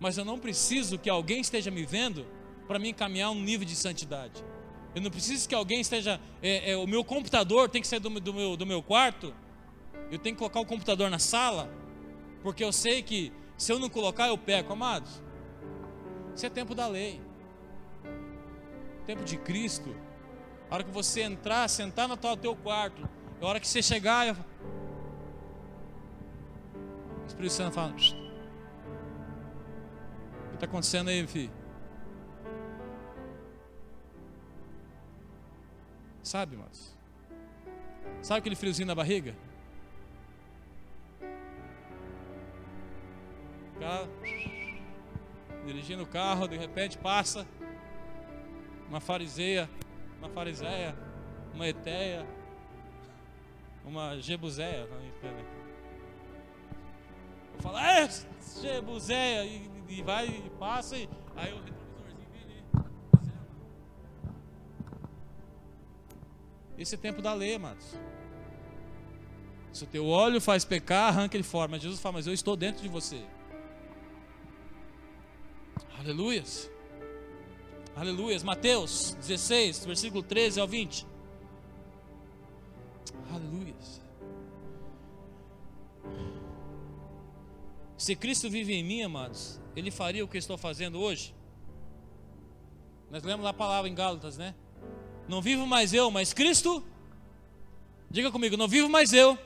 mas eu não preciso que alguém esteja me vendo para me encaminhar um nível de santidade. Eu não preciso que alguém esteja, o meu computador tem que sair do meu quarto, eu tenho que colocar o computador na sala, porque eu sei que se eu não colocar eu peco, amados. Isso é tempo da lei. Tempo de Cristo. A hora que você entrar, sentar no teu quarto, a hora que você chegar, o Espírito Santo fala, o que está acontecendo aí, filho? Sabe, irmãos? Sabe aquele friozinho na barriga? O cara dirigindo o carro, de repente passa uma fariseia, uma eteia, uma jebuseia. Eu falo, jebuseia, e vai e passa, e aí o retrovisorzinho dele. Esse é tempo da lei, amados. Se o teu olho faz pecar, arranca ele fora. Mas Jesus fala, mas eu estou dentro de você. Aleluias. Aleluias. Mateus 16, versículo 13 ao 20. Aleluias. Se Cristo vive em mim, amados, Ele faria o que eu estou fazendo hoje? Nós lemos lá a palavra em Gálatas, né? Não vivo mais eu, mas Cristo. Diga comigo, não vivo mais eu,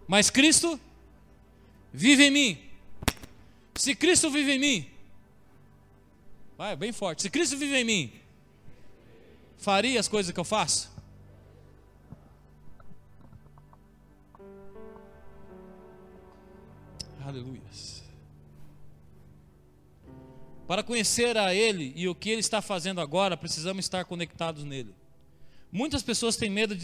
mas Cristo vive em mim. Se Cristo vive em mim, vai bem forte. Se Cristo vive em mim, faria as coisas que eu faço? Aleluia. Para conhecer a Ele e o que Ele está fazendo agora, precisamos estar conectados nele. Muitas pessoas têm medo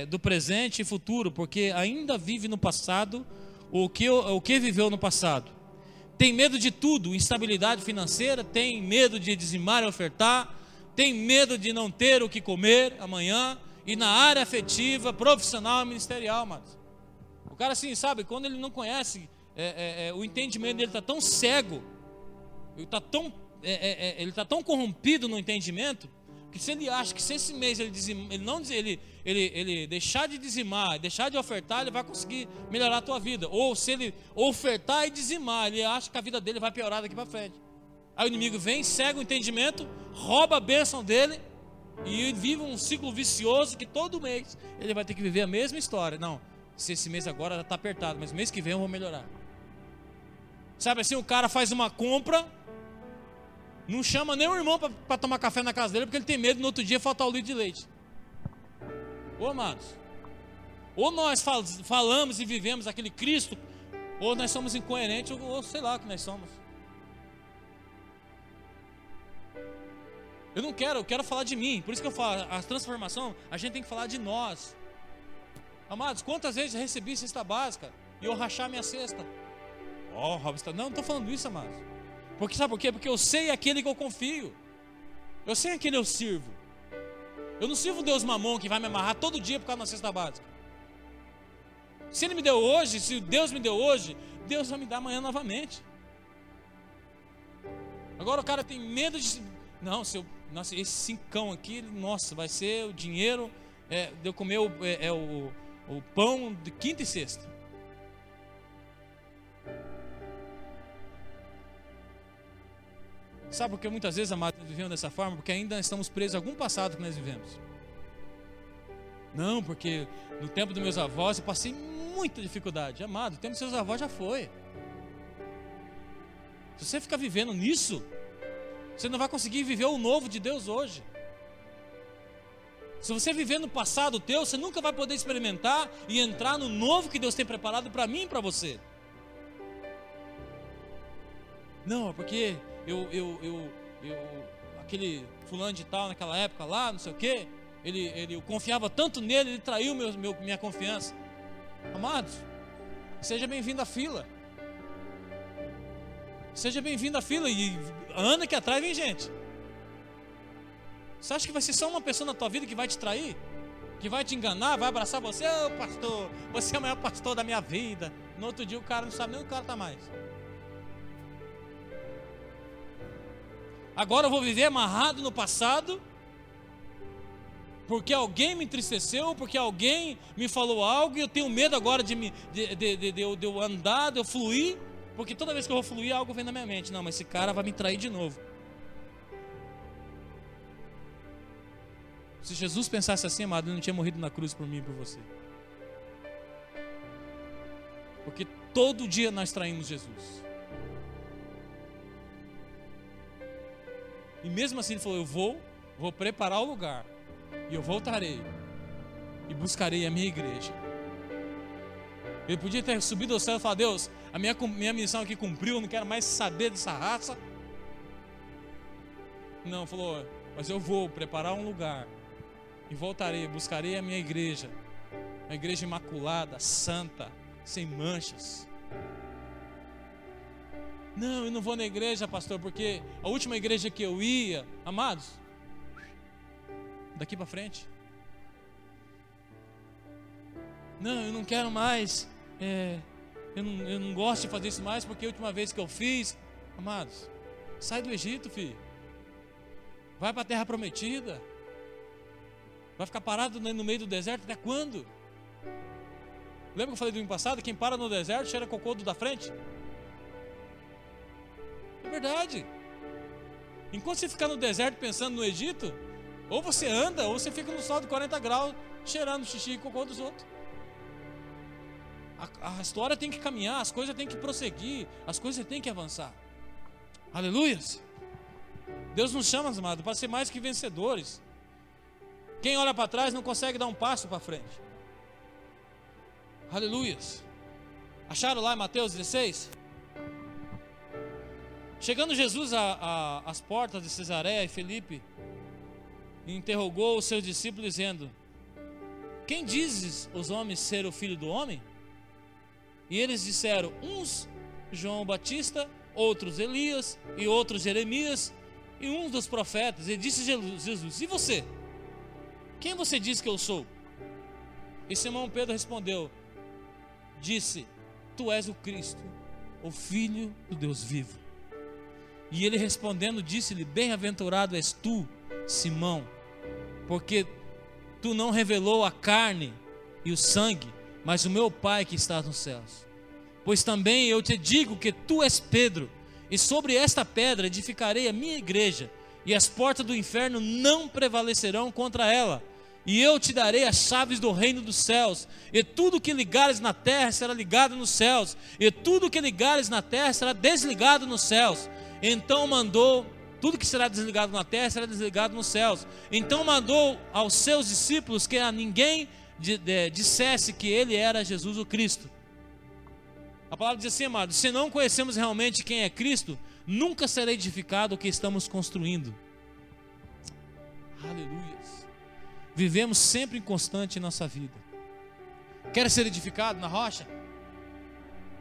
do presente e futuro, porque ainda vivem no passado o que viveu no passado. Tem medo de tudo, instabilidade financeira, tem medo de dizimar e ofertar, tem medo de não ter o que comer amanhã, e na área afetiva, profissional e ministerial, amados. O cara assim, sabe, quando ele não conhece, o entendimento dele está tão cego, ele está tão corrompido no entendimento, que se ele acha que se esse mês ele deixar de dizimar, deixar de ofertar, ele vai conseguir melhorar a tua vida. Ou se ele ofertar e dizimar, ele acha que a vida dele vai piorar daqui para frente. Aí o inimigo vem, cega o entendimento, rouba a bênção dele e vive um ciclo vicioso que todo mês ele vai ter que viver a mesma história. Não, se esse mês agora já está apertado, mas mês que vem eu vou melhorar. Sabe assim, o cara faz uma compra, não chama nem o irmão para tomar café na casa dele, porque ele tem medo no outro dia faltar o litro de leite. Ô amados, ou nós falamos e vivemos aquele Cristo, ou nós somos incoerentes, ou sei lá o que nós somos. Eu quero falar de mim, por isso que eu falo, a transformação, a gente tem que falar de nós. Amados, quantas vezes eu recebi cesta básica e eu rachar minha cesta? Robson, não estou falando isso, amados. Porque sabe por quê? Porque eu sei aquele que eu confio. Eu sei aquele que eu sirvo. Eu não sirvo Deus mamão que vai me amarrar todo dia por causa da cesta básica. Se Ele me deu hoje, se Deus me deu hoje, Deus vai me dar amanhã novamente. Agora o cara tem medo de... Não, nossa, esse cincão aqui, nossa, vai ser o dinheiro de eu comer o pão de quinta e sexta. Sabe por que muitas vezes, amados, nós vivemos dessa forma? Porque ainda estamos presos a algum passado que nós vivemos. Não, porque no tempo dos meus avós eu passei muita dificuldade. Amado, o tempo dos seus avós já foi. Se você ficar vivendo nisso, você não vai conseguir viver o novo de Deus hoje. Se você viver no passado teu, você nunca vai poder experimentar e entrar no novo que Deus tem preparado para mim e para você. Não, porque aquele fulano de tal naquela época lá, não sei o que, eu confiava tanto nele, ele traiu minha confiança. Amados, seja bem-vindo à fila. Seja bem-vindo à fila. E anda que atrás vem gente. Você acha que vai ser só uma pessoa na tua vida que vai te trair? Que vai te enganar, vai abraçar você? Ô pastor, você é o maior pastor da minha vida. No outro dia o cara não sabe nem onde o cara está mais. Agora eu vou viver amarrado no passado, porque alguém me entristeceu, porque alguém me falou algo, e eu tenho medo agora de eu andar, de eu fluir, porque toda vez que eu vou fluir, algo vem na minha mente. Não, mas esse cara vai me trair de novo. Se Jesus pensasse assim, amado, ele não tinha morrido na cruz por mim e por você. Porque todo dia nós traímos Jesus. E mesmo assim ele falou, eu vou preparar o lugar, e eu voltarei, e buscarei a minha igreja. Ele podia ter subido ao céu e falar, Deus, a minha missão aqui cumpriu, eu não quero mais saber dessa raça. Não, falou, mas eu vou preparar um lugar, e voltarei, buscarei a minha igreja, uma igreja imaculada, santa, sem manchas. Não, eu não vou na igreja, pastor, porque a última igreja que eu ia, amados, daqui para frente. Não, eu não quero mais, eu não gosto de fazer isso mais, porque a última vez que eu fiz, amados, sai do Egito, filho. Vai para a terra prometida. Vai ficar parado no meio do deserto até quando? Lembra que eu falei do ano passado? Quem para no deserto cheira cocô do da frente. É verdade. Enquanto você ficar no deserto pensando no Egito, ou você anda, ou você fica no sol de 40 graus cheirando xixi e cocô dos outros. A história tem que caminhar, as coisas têm que prosseguir, as coisas têm que avançar. Aleluias. Deus nos chama, amados, para ser mais que vencedores. Quem olha para trás não consegue dar um passo para frente. Aleluias. Acharam lá em Mateus 16? Chegando Jesus às portas de Cesareia e Filipe, interrogou os seus discípulos dizendo: quem dizes os homens ser o filho do homem? E eles disseram, uns João Batista, outros Elias, e outros Jeremias, e um dos profetas. E disse Jesus, e você? Quem você diz que eu sou? E Simão Pedro respondeu, disse, tu és o Cristo, o Filho do Deus vivo. E ele respondendo disse-lhe, bem-aventurado és tu, Simão, porque tu não revelou a carne e o sangue, mas o meu Pai que está nos céus. Pois também eu te digo que tu és Pedro, e sobre esta pedra edificarei a minha igreja, e as portas do inferno não prevalecerão contra ela. E eu te darei as chaves do reino dos céus, e tudo que ligares na terra será ligado nos céus, e tudo que ligares na terra será desligado nos céus. Então mandou, tudo que será desligado na terra será desligado nos céus. Então mandou aos seus discípulos que a ninguém dissesse que ele era Jesus o Cristo. A palavra diz assim, amados, se não conhecemos realmente quem é Cristo, nunca será edificado o que estamos construindo. Aleluia. Vivemos sempre inconstante em nossa vida. Quer ser edificado na rocha?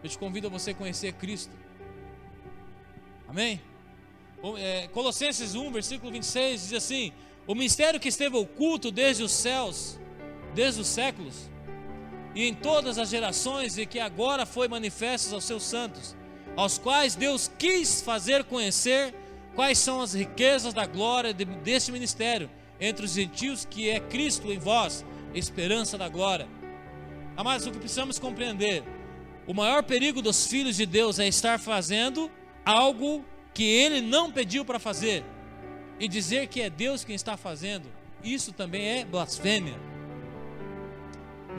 Eu te convido a você conhecer Cristo. Amém? Colossenses 1, versículo 26 diz assim, o mistério que esteve oculto desde os céus, desde os séculos, e em todas as gerações, e que agora foi manifesto aos seus santos, aos quais Deus quis fazer conhecer quais são as riquezas da glória deste ministério entre os gentios, que é Cristo em vós, esperança da glória. Amados, o que precisamos compreender, o maior perigo dos filhos de Deus é estar fazendo algo que Ele não pediu para fazer, e dizer que é Deus quem está fazendo. Isso também é blasfêmia.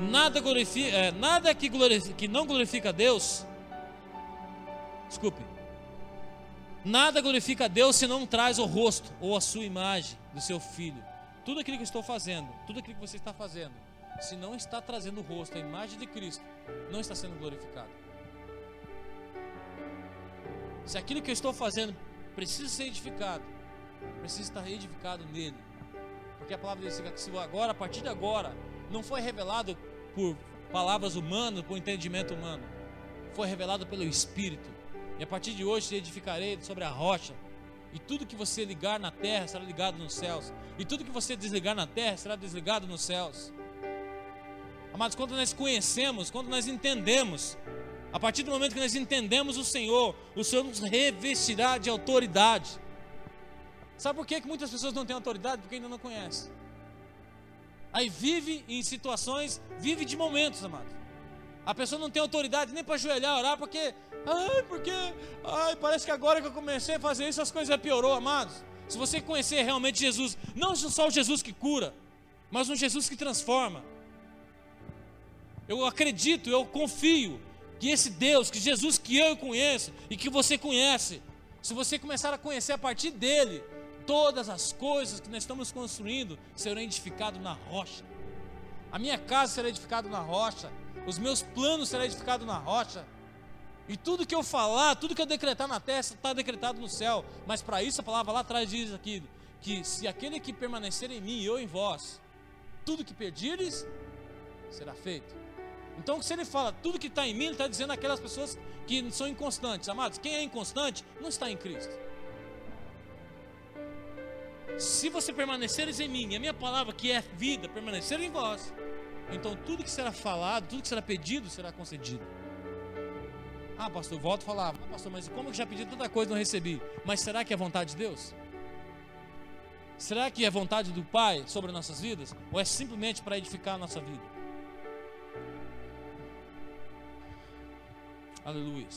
Nada que não glorifica a Deus, nada glorifica a Deus se não traz o rosto ou a sua imagem do seu filho. Tudo aquilo que eu estou fazendo, tudo aquilo que você está fazendo, se não está trazendo o rosto, a imagem de Cristo, não está sendo glorificado. Se aquilo que eu estou fazendo precisa ser edificado, precisa estar edificado nele. Porque a palavra diz que se agora, a partir de agora, não foi revelado por palavras humanas, por entendimento humano, foi revelado pelo Espírito. E a partir de hoje te edificarei sobre a rocha. E tudo que você ligar na terra será ligado nos céus, e tudo que você desligar na terra será desligado nos céus. Amados, quando nós conhecemos, quando nós entendemos, a partir do momento que nós entendemos o Senhor nos revestirá de autoridade. Sabe por que muitas pessoas não têm autoridade? Porque ainda não conhecem. Aí vive em situações, vive de momentos, amados. A pessoa não tem autoridade nem para ajoelhar, orar, porque parece que agora que eu comecei a fazer isso, as coisas piorou, amados. Se você conhecer realmente Jesus, não só o Jesus que cura, mas um Jesus que transforma. Eu acredito, eu confio que esse Deus, que Jesus que eu conheço e que você conhece, se você começar a conhecer a partir dele, todas as coisas que nós estamos construindo serão edificadas na rocha. A minha casa será edificada na rocha, os meus planos serão edificados na rocha. E tudo que eu falar, tudo que eu decretar na terra está decretado no céu. Mas para isso a palavra lá atrás diz aqui, que se aquele que permanecer em mim e eu em vós, tudo que pedires será feito. Então se ele fala tudo que está em mim, ele está dizendo aquelas pessoas que são inconstantes. Amados, quem é inconstante não está em Cristo. Se você permaneceres em mim e a minha palavra que é vida permanecer em vós, então tudo que será falado, tudo que será pedido será concedido. Ah, pastor, eu volto a falar, pastor, mas como eu já pedi tanta coisa e não recebi? Mas será que é vontade de Deus? Será que é vontade do Pai sobre nossas vidas? Ou é simplesmente para edificar a nossa vida? Aleluia.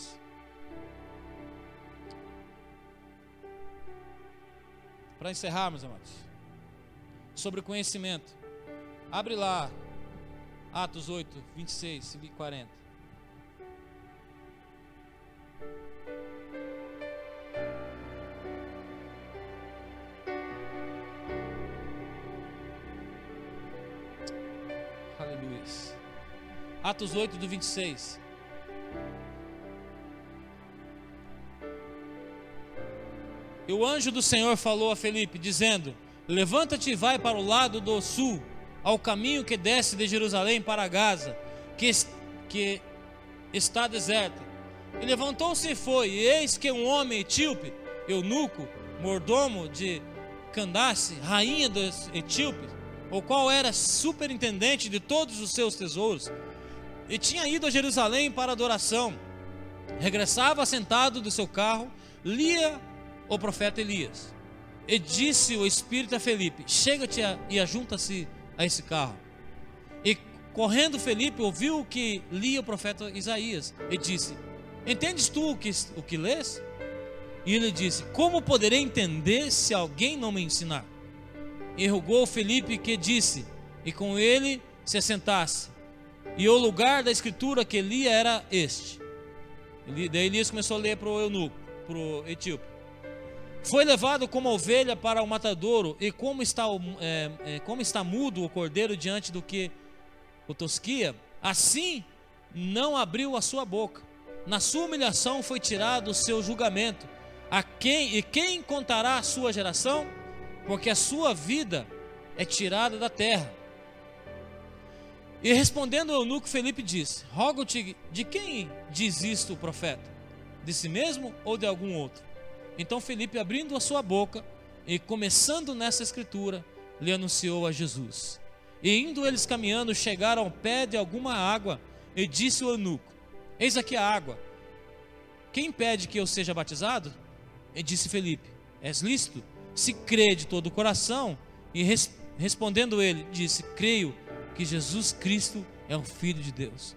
Para encerrar, meus amados, sobre o conhecimento, abre lá Atos 8, 26 e 40. Aleluia. Atos 8, do 26. E o anjo do Senhor falou a Felipe, dizendo: levanta-te e vai para o lado do sul, ao caminho que desce de Jerusalém para Gaza, que está deserta. E levantou-se e foi, e eis que um homem etíope, eunuco, mordomo de Candace, rainha dos etíopes, o qual era superintendente de todos os seus tesouros, e tinha ido a Jerusalém para adoração, regressava sentado do seu carro, lia o profeta Elias. E disse o Espírito a Felipe: chega-te e ajunta-se a esse carro. E correndo Felipe ouviu o que lia o profeta Isaías e disse: entendes tu o que lês? E ele disse: como poderei entender se alguém não me ensinar? E rogou Felipe que disse, e com ele se assentasse. E o lugar da escritura que lia era este. Daí Elias começou a ler para o eunuco, para o etíope. Foi levado como ovelha para o matadouro, e como está mudo o cordeiro diante do que o tosquia, assim não abriu a sua boca. Na sua humilhação foi tirado o seu julgamento. Quem contará a sua geração? Porque a sua vida é tirada da terra. E respondendo o eunuco, Felipe disse: rogo-te, de quem diz isto o profeta? De si mesmo ou de algum outro? Então Felipe, abrindo a sua boca e começando nessa escritura, lhe anunciou a Jesus. E indo eles caminhando, chegaram ao pé de alguma água, e disse o eunuco: eis aqui a água, quem impede que eu seja batizado? E disse Felipe: és lícito, se crê de todo o coração. E respondendo ele, disse: creio que Jesus Cristo é o Filho de Deus.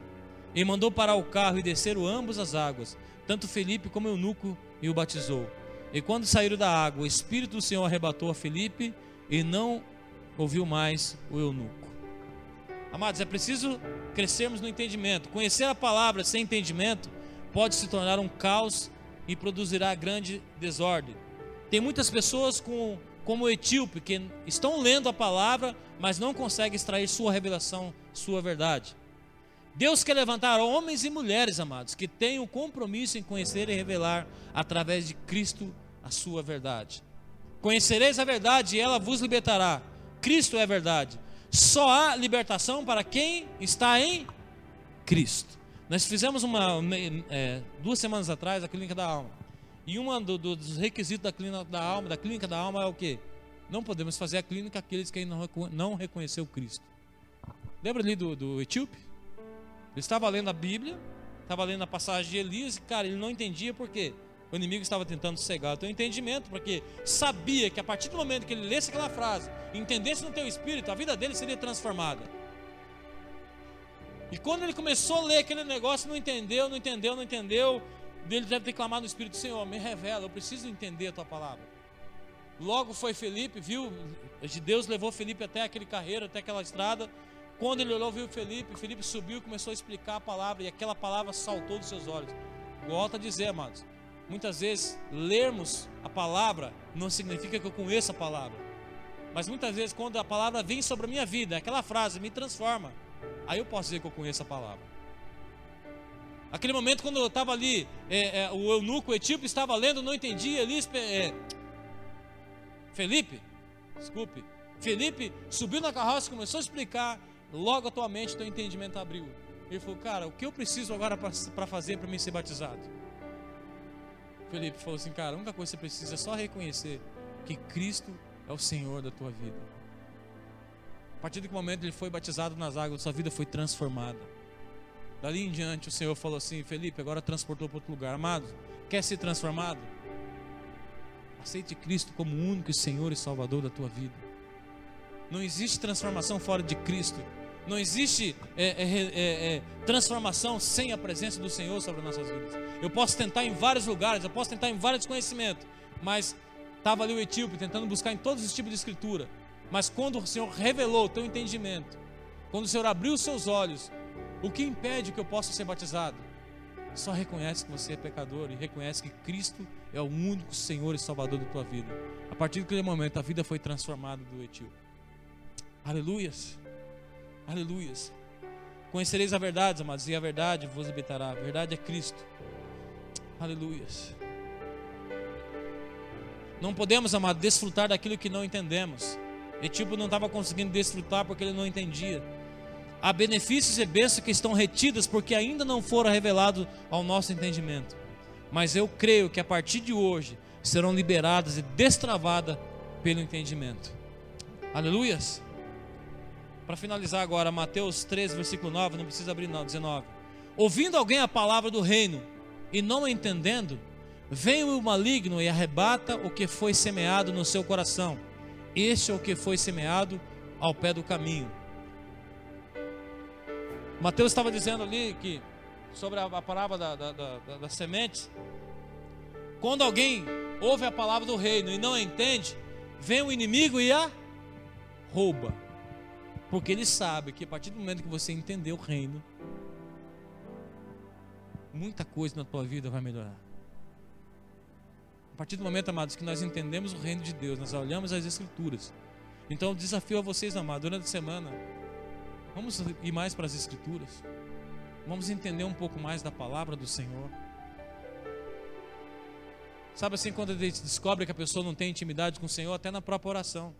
E mandou parar o carro e desceram ambos as águas, tanto Felipe como o eunuco, e o batizou. E quando saíram da água, o Espírito do Senhor arrebatou a Felipe, e não ouviu mais o eunuco. Amados, é preciso crescermos no entendimento. Conhecer a palavra sem entendimento pode se tornar um caos e produzirá grande desordem. Tem muitas pessoas como o etíope que estão lendo a palavra, mas não conseguem extrair sua revelação, sua verdade. Deus quer levantar homens e mulheres, amados, que tenham compromisso em conhecer e revelar através de Cristo a sua verdade. Conhecereis a verdade e ela vos libertará. Cristo é a verdade. Só há libertação para quem está em Cristo. Nós fizemos 2 semanas atrás a Clínica da Alma. E dos requisitos da Clínica da Alma é o quê? Não podemos fazer a clínica aqueles que ainda não reconheceu Cristo. Lembra ali do etíope? Ele estava lendo a Bíblia, estava lendo a passagem de Elias, e cara, ele não entendia por quê. O inimigo estava tentando cegar o teu entendimento, porque sabia que a partir do momento que ele lesse aquela frase, entendesse no teu espírito, a vida dele seria transformada. E quando ele começou a ler aquele negócio, não entendeu, ele deve ter clamado no Espírito: Senhor, me revela, eu preciso entender a tua palavra. Logo foi Felipe, viu, Deus levou Felipe até aquele carreiro, até aquela estrada. Quando ele olhou, viu Felipe subiu e começou a explicar a palavra, e aquela palavra saltou dos seus olhos. Volto a dizer, amados, muitas vezes lermos a palavra não significa que eu conheço a palavra, mas muitas vezes quando a palavra vem sobre a minha vida, aquela frase me transforma, aí eu posso dizer que eu conheço a palavra. Aquele momento quando eu estava ali, o eunuco, o etíope, estava lendo, não entendia, Felipe subiu na carroça e começou a explicar. Logo atualmente teu entendimento abriu. Ele falou: cara, o que eu preciso agora para fazer para mim ser batizado? Felipe falou assim: cara, a única coisa que você precisa é só reconhecer que Cristo é o Senhor da tua vida. A partir do momento que ele foi batizado nas águas, sua vida foi transformada. Dali em diante o Senhor falou assim: Felipe, agora transportou para outro lugar. Amado, quer ser transformado? Aceite Cristo como o único Senhor e Salvador da tua vida. Não existe transformação fora de Cristo. Não existe transformação sem a presença do Senhor sobre as nossas vidas. Eu posso tentar em vários lugares, eu posso tentar em vários conhecimentos, mas estava ali o etíope tentando buscar em todos os tipos de escritura. Mas quando o Senhor revelou o teu entendimento, quando o Senhor abriu os seus olhos, o que impede que eu possa ser batizado? Só reconhece que você é pecador e reconhece que Cristo é o único Senhor e Salvador da tua vida. A partir daquele momento a vida foi transformada do etíope. Aleluias, aleluias. Conhecereis a verdade, amados, e a verdade vos libertará. A verdade é Cristo. Aleluias. Não podemos, amado, desfrutar daquilo que não entendemos. Etíope não estava conseguindo desfrutar porque ele não entendia. Há benefícios e bênçãos que estão retidas porque ainda não foram revelados ao nosso entendimento. Mas eu creio que a partir de hoje serão liberadas e destravadas pelo entendimento. Aleluias. Para finalizar agora, Mateus 13, versículo 9, não precisa abrir não, 19. Ouvindo alguém a palavra do reino e não entendendo, vem o maligno e arrebata o que foi semeado no seu coração. Este é o que foi semeado ao pé do caminho. Mateus estava dizendo ali que sobre a parábola das sementes. Quando alguém ouve a palavra do reino e não entende, vem o inimigo e a rouba. Porque ele sabe que a partir do momento que você entender o reino, muita coisa na tua vida vai melhorar. A partir do momento, amados, que nós entendemos o reino de Deus, nós olhamos as Escrituras. Então eu desafio a vocês, amados, durante a semana, vamos ir mais para as Escrituras. Vamos entender um pouco mais da palavra do Senhor. Sabe assim, quando a gente descobre que a pessoa não tem intimidade com o Senhor, até na própria oração.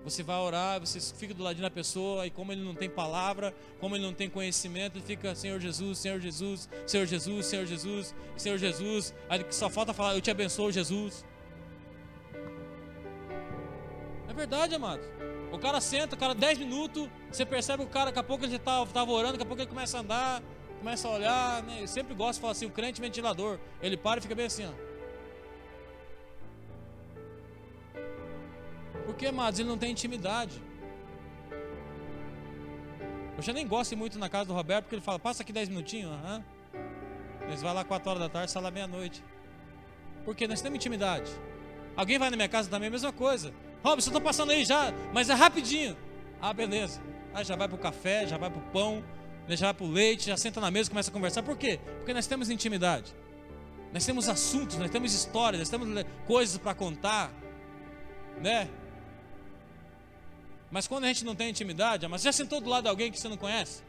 Você vai orar, você fica do ladinho da pessoa, e como ele não tem palavra, como ele não tem conhecimento, ele fica Senhor Jesus, Senhor Jesus, Senhor Jesus, Senhor Jesus, Senhor Jesus. Aí só falta falar, eu te abençoo, Jesus. É verdade, amado. O cara senta, o cara 10 minutos, você percebe que o cara, daqui a pouco ele já estava orando, daqui a pouco ele começa a andar, começa a olhar, né? Eu sempre gosto de falar assim, o crente ventilador, ele para e fica bem assim, ó. Porque, amados, ele não tem intimidade. Eu já nem gosto de ir muito na casa do Roberto, porque ele fala, passa aqui 10 minutinhos, Eles vão lá 4 horas da tarde, sai lá meia-noite. Porque nós temos intimidade. Alguém vai na minha casa também, a mesma coisa. Robson, eu estou passando aí já, mas é rapidinho. Ah, beleza. Aí já vai pro café, já vai pro pão, já vai pro leite, já senta na mesa e começa a conversar. Por quê? Porque nós temos intimidade. Nós temos assuntos, nós temos histórias, nós temos coisas para contar, né? Mas quando a gente não tem intimidade, mas já sentou do lado de alguém que você não conhece?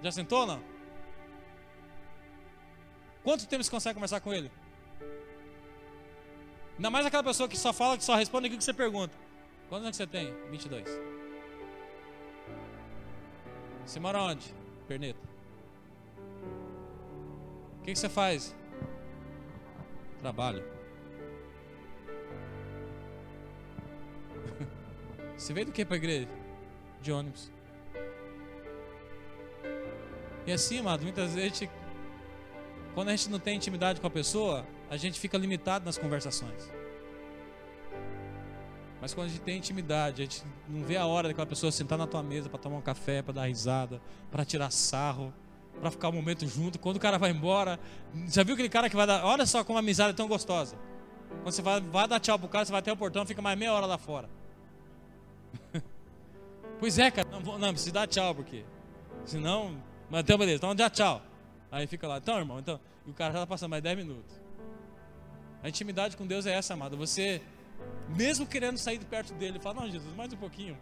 Já sentou ou não? Quanto tempo você consegue conversar com ele? Ainda mais aquela pessoa que só fala, que só responde aquilo que você pergunta. Quantos anos você tem? 22. Você mora onde? Perneta. O que você faz? Trabalho. Você veio do que para a igreja? De ônibus. E assim, amado, muitas vezes quando a gente não tem intimidade com a pessoa, a gente fica limitado nas conversações. Mas quando a gente tem intimidade, a gente não vê a hora daquela pessoa sentar na tua mesa para tomar um café, para dar risada, para tirar sarro, para ficar um momento junto. Quando o cara vai embora, já viu aquele cara que vai dar, olha só como a amizade é tão gostosa. Quando você vai dar tchau pro cara, você vai até o portão, fica mais meia hora lá fora. Pois é, cara, não precisa dar tchau, porque senão, então beleza, então dá tchau. Aí fica lá, então irmão, então, e o cara já tá passando mais 10 minutos. A intimidade com Deus é essa, amado. Você, mesmo querendo sair de perto dele, fala, não, Jesus, mais um pouquinho,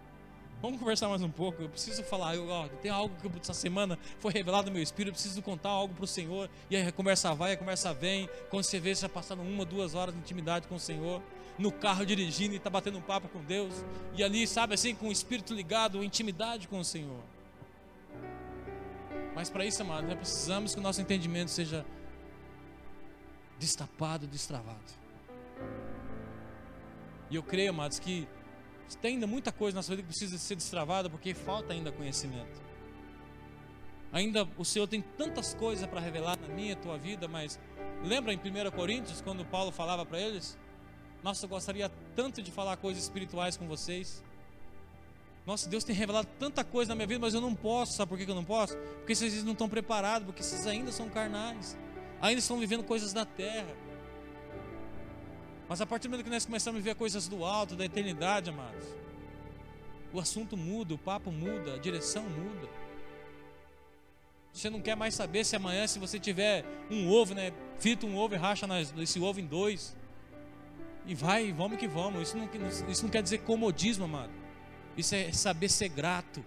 vamos conversar mais um pouco, eu preciso falar, tem algo que essa semana foi revelado no meu espírito, eu preciso contar algo para o Senhor. E aí a conversa vai, a conversa vem. Quando você vê, você já passaram 1, 2 horas de intimidade com o Senhor, no carro dirigindo e está batendo um papo com Deus, e ali, sabe assim, com o espírito ligado, intimidade com o Senhor. Mas para isso, amado, nós precisamos que o nosso entendimento seja destapado, destravado. E eu creio, amados, que tem ainda muita coisa na sua vida que precisa ser destravada, porque falta ainda conhecimento. Ainda o Senhor tem tantas coisas para revelar na minha e tua vida, mas lembra em 1 Coríntios, quando Paulo falava para eles? Nossa, eu gostaria tanto de falar coisas espirituais com vocês. Nossa, Deus tem revelado tanta coisa na minha vida, mas eu não posso. Sabe por que eu não posso? Porque vocês não estão preparados, porque vocês ainda são carnais, ainda estão vivendo coisas da terra. Mas a partir do momento que nós começamos a viver coisas do alto, da eternidade, amados, o assunto muda, o papo muda, a direção muda. Você não quer mais saber se amanhã, se você tiver um ovo, né, frita um ovo e racha esse ovo em 2, e vai, vamos que vamos. Isso não quer dizer comodismo, amado. Isso é saber ser grato.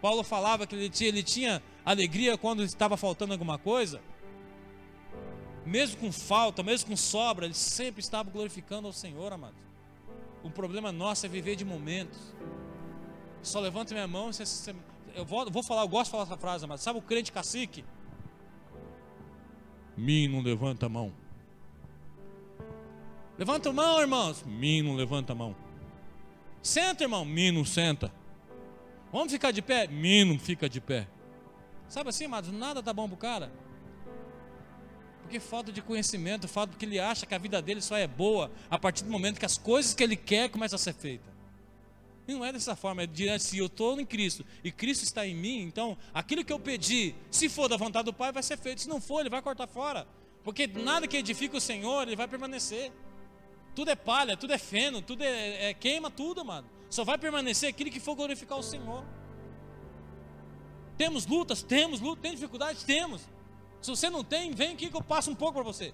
Paulo falava que ele tinha alegria quando estava faltando alguma coisa. Mesmo com falta, mesmo com sobra, ele sempre estava glorificando ao Senhor, amados. O problema nosso é viver de momentos. Só levanta minha mão. Eu gosto de falar essa frase, mas sabe o crente cacique? Mim não levanta a mão. Levanta a mão, irmãos. Mim não levanta a mão. Senta, irmão. Mim não senta. Vamos ficar de pé? Mim não fica de pé. Sabe assim, amados, nada tá bom pro cara. Porque falta de conhecimento, falta porque ele acha que a vida dele só é boa a partir do momento que as coisas que ele quer começam a ser feitas. E não é dessa forma, é diante se eu estou em Cristo e Cristo está em mim, então aquilo que eu pedi, se for da vontade do Pai, vai ser feito. Se não for, ele vai cortar fora. Porque nada que edifica o Senhor, ele vai permanecer. Tudo é palha, tudo é feno, tudo queima tudo, mano. Só vai permanecer aquilo que for glorificar o Senhor. Temos lutas, tem dificuldades, temos. Se você não tem, vem aqui que eu passo um pouco para você.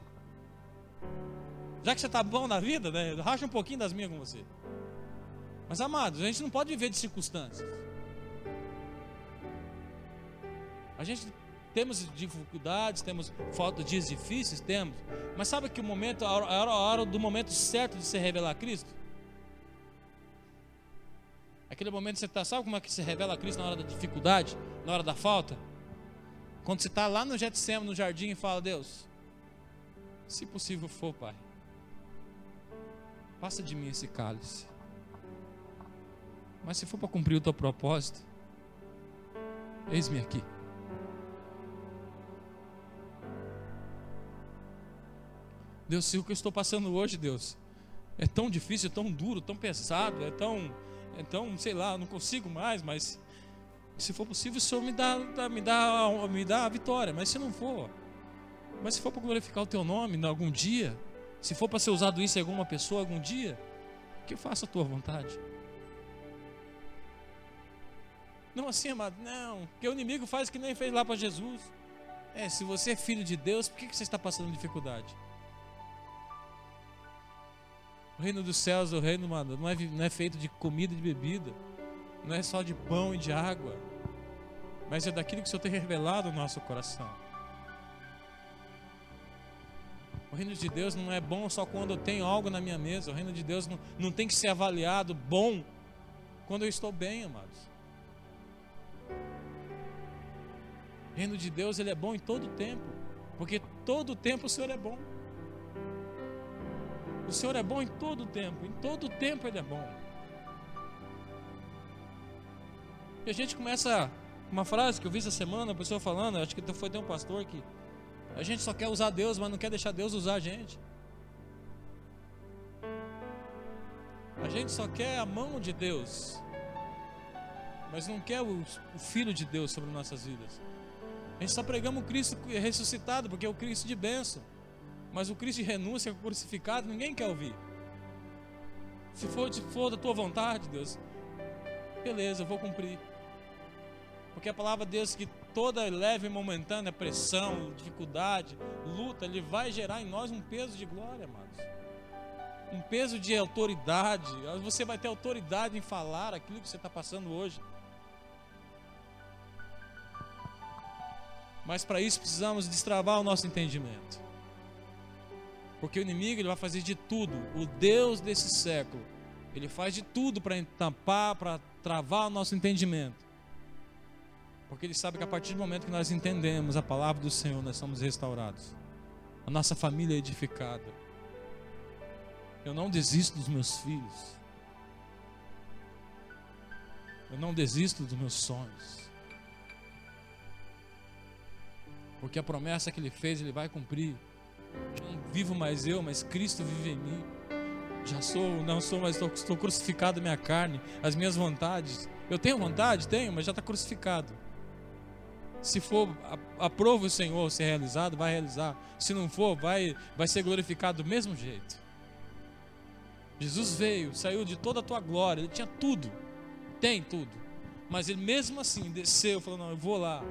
Já que você está bom na vida, né? Racha um pouquinho das minhas com você. Mas, amados, a gente não pode viver de circunstâncias. A gente temos dificuldades, temos falta de dias difíceis, temos. Mas sabe que o momento, a hora do momento certo de se revelar a Cristo? Aquele momento que você está, sabe como é que se revela a Cristo na hora da dificuldade, na hora da falta? Quando você está lá no Getsêmani, no jardim, e fala: Deus, se possível for, Pai, passa de mim esse cálice. Mas se for para cumprir o teu propósito, eis-me aqui. Deus, se o que eu estou passando hoje, Deus, é tão difícil, é tão duro, tão pesado, é tão, sei lá, não consigo mais, mas se for possível, o Senhor me dá a vitória. Mas se não for, mas se for para glorificar o teu nome algum dia, se for para ser usado isso em alguma pessoa algum dia, que eu faça a tua vontade. Não assim, amado, não, porque o inimigo faz o que nem fez lá para Jesus. Se você é filho de Deus, por que você está passando dificuldade? O reino dos céus, o reino, mano, não é feito de comida e de bebida, não é só de pão e de água, mas é daquilo que o Senhor tem revelado no nosso coração. O reino de Deus não é bom só quando eu tenho algo na minha mesa. O reino de Deus não tem que ser avaliado bom quando eu estou bem, amados. O reino de Deus, ele é bom em todo tempo, porque todo tempo o Senhor é bom. O Senhor é bom em todo tempo ele é bom. E a gente começa, uma frase que eu vi essa semana, a pessoa falando, acho que foi até um pastor, que a gente só quer usar Deus, mas não quer deixar Deus usar a gente. A gente só quer a mão de Deus, mas não quer o Filho de Deus sobre nossas vidas. A gente só pregamos o Cristo ressuscitado, porque é o Cristo de bênção. Mas o Cristo de renúncia, crucificado, ninguém quer ouvir. Se for da tua vontade, Deus, beleza, eu vou cumprir. Porque a palavra de Deus, que toda leve e momentânea pressão, dificuldade, luta, ele vai gerar em nós um peso de glória, amados. Um peso de autoridade. Você vai ter autoridade em falar aquilo que você está passando hoje. Mas para isso precisamos destravar o nosso entendimento. Porque o inimigo, ele vai fazer de tudo. O Deus desse século, ele faz de tudo para entampar, para travar o nosso entendimento. Porque ele sabe que a partir do momento que nós entendemos a palavra do Senhor, nós somos restaurados. A nossa família é edificada. Eu não desisto dos meus filhos. Eu não desisto dos meus sonhos. Porque a promessa que ele fez, ele vai cumprir. Não vivo mais eu, mas Cristo vive em mim. Não sou mais, estou crucificado a minha carne, as minhas vontades. Eu tenho vontade? Tenho, mas já está crucificado. Se for, aprova o Senhor ser realizado, vai realizar. Se não for, vai ser glorificado do mesmo jeito. Jesus veio, saiu de toda a tua glória, ele tinha tudo, tem tudo. Mas ele mesmo assim desceu, falou: não, eu vou lá.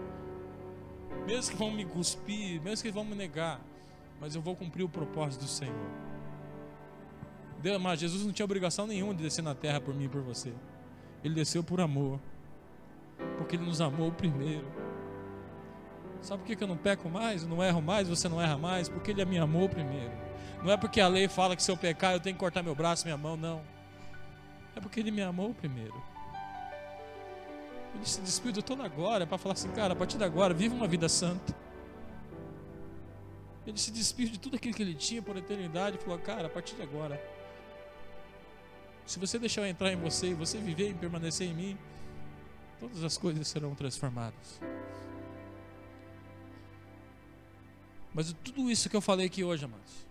Mesmo que vão me cuspir, mesmo que vão me negar, mas eu vou cumprir o propósito do Senhor. Deus, mas Jesus não tinha obrigação nenhuma de descer na terra por mim e por você. Ele desceu por amor, porque ele nos amou primeiro. Sabe por que eu não peco mais, eu não erro mais, você não erra mais? Porque ele me amou primeiro. Não é porque a lei fala que se eu pecar eu tenho que cortar meu braço, minha mão, não. É porque ele me amou primeiro. Ele se despiu de toda a glória para falar assim, cara, a partir de agora, viva uma vida santa. Ele se despiu de tudo aquilo que ele tinha por eternidade e falou, cara, a partir de agora, se você deixar eu entrar em você e você viver e permanecer em mim, todas as coisas serão transformadas. Mas tudo isso que eu falei aqui hoje, amados,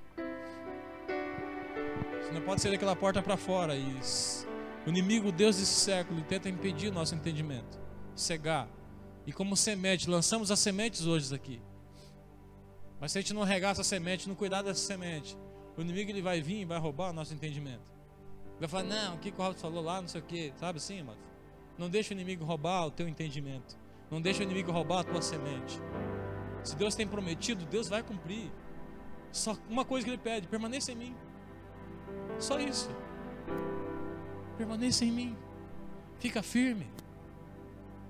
você não pode sair daquela porta para fora e o inimigo, o Deus desse século, tenta impedir o nosso entendimento, cegar. E como semente, lançamos as sementes hoje aqui. Mas se a gente não regar essa semente, não cuidar dessa semente, o inimigo ele vai vir e vai roubar o nosso entendimento. Vai falar, não, o que o Robson falou lá, não sei o que, sabe assim, mano? Não deixa o inimigo roubar o teu entendimento. Não deixa o inimigo roubar a tua semente. Se Deus tem prometido, Deus vai cumprir. Só uma coisa que Ele pede, permaneça em mim. Só isso. Permaneça em mim. Fica firme.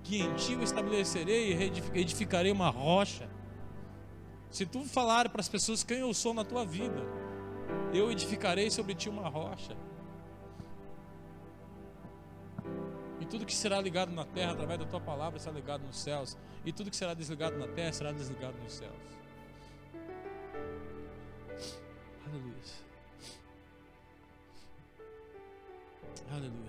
Que em ti eu estabelecerei e edificarei uma rocha. Se tu falar para as pessoas quem eu sou na tua vida, eu edificarei sobre ti uma rocha. E tudo que será ligado na terra através da tua palavra será ligado nos céus. E tudo que será desligado na terra será desligado nos céus. Aleluia. Aleluia.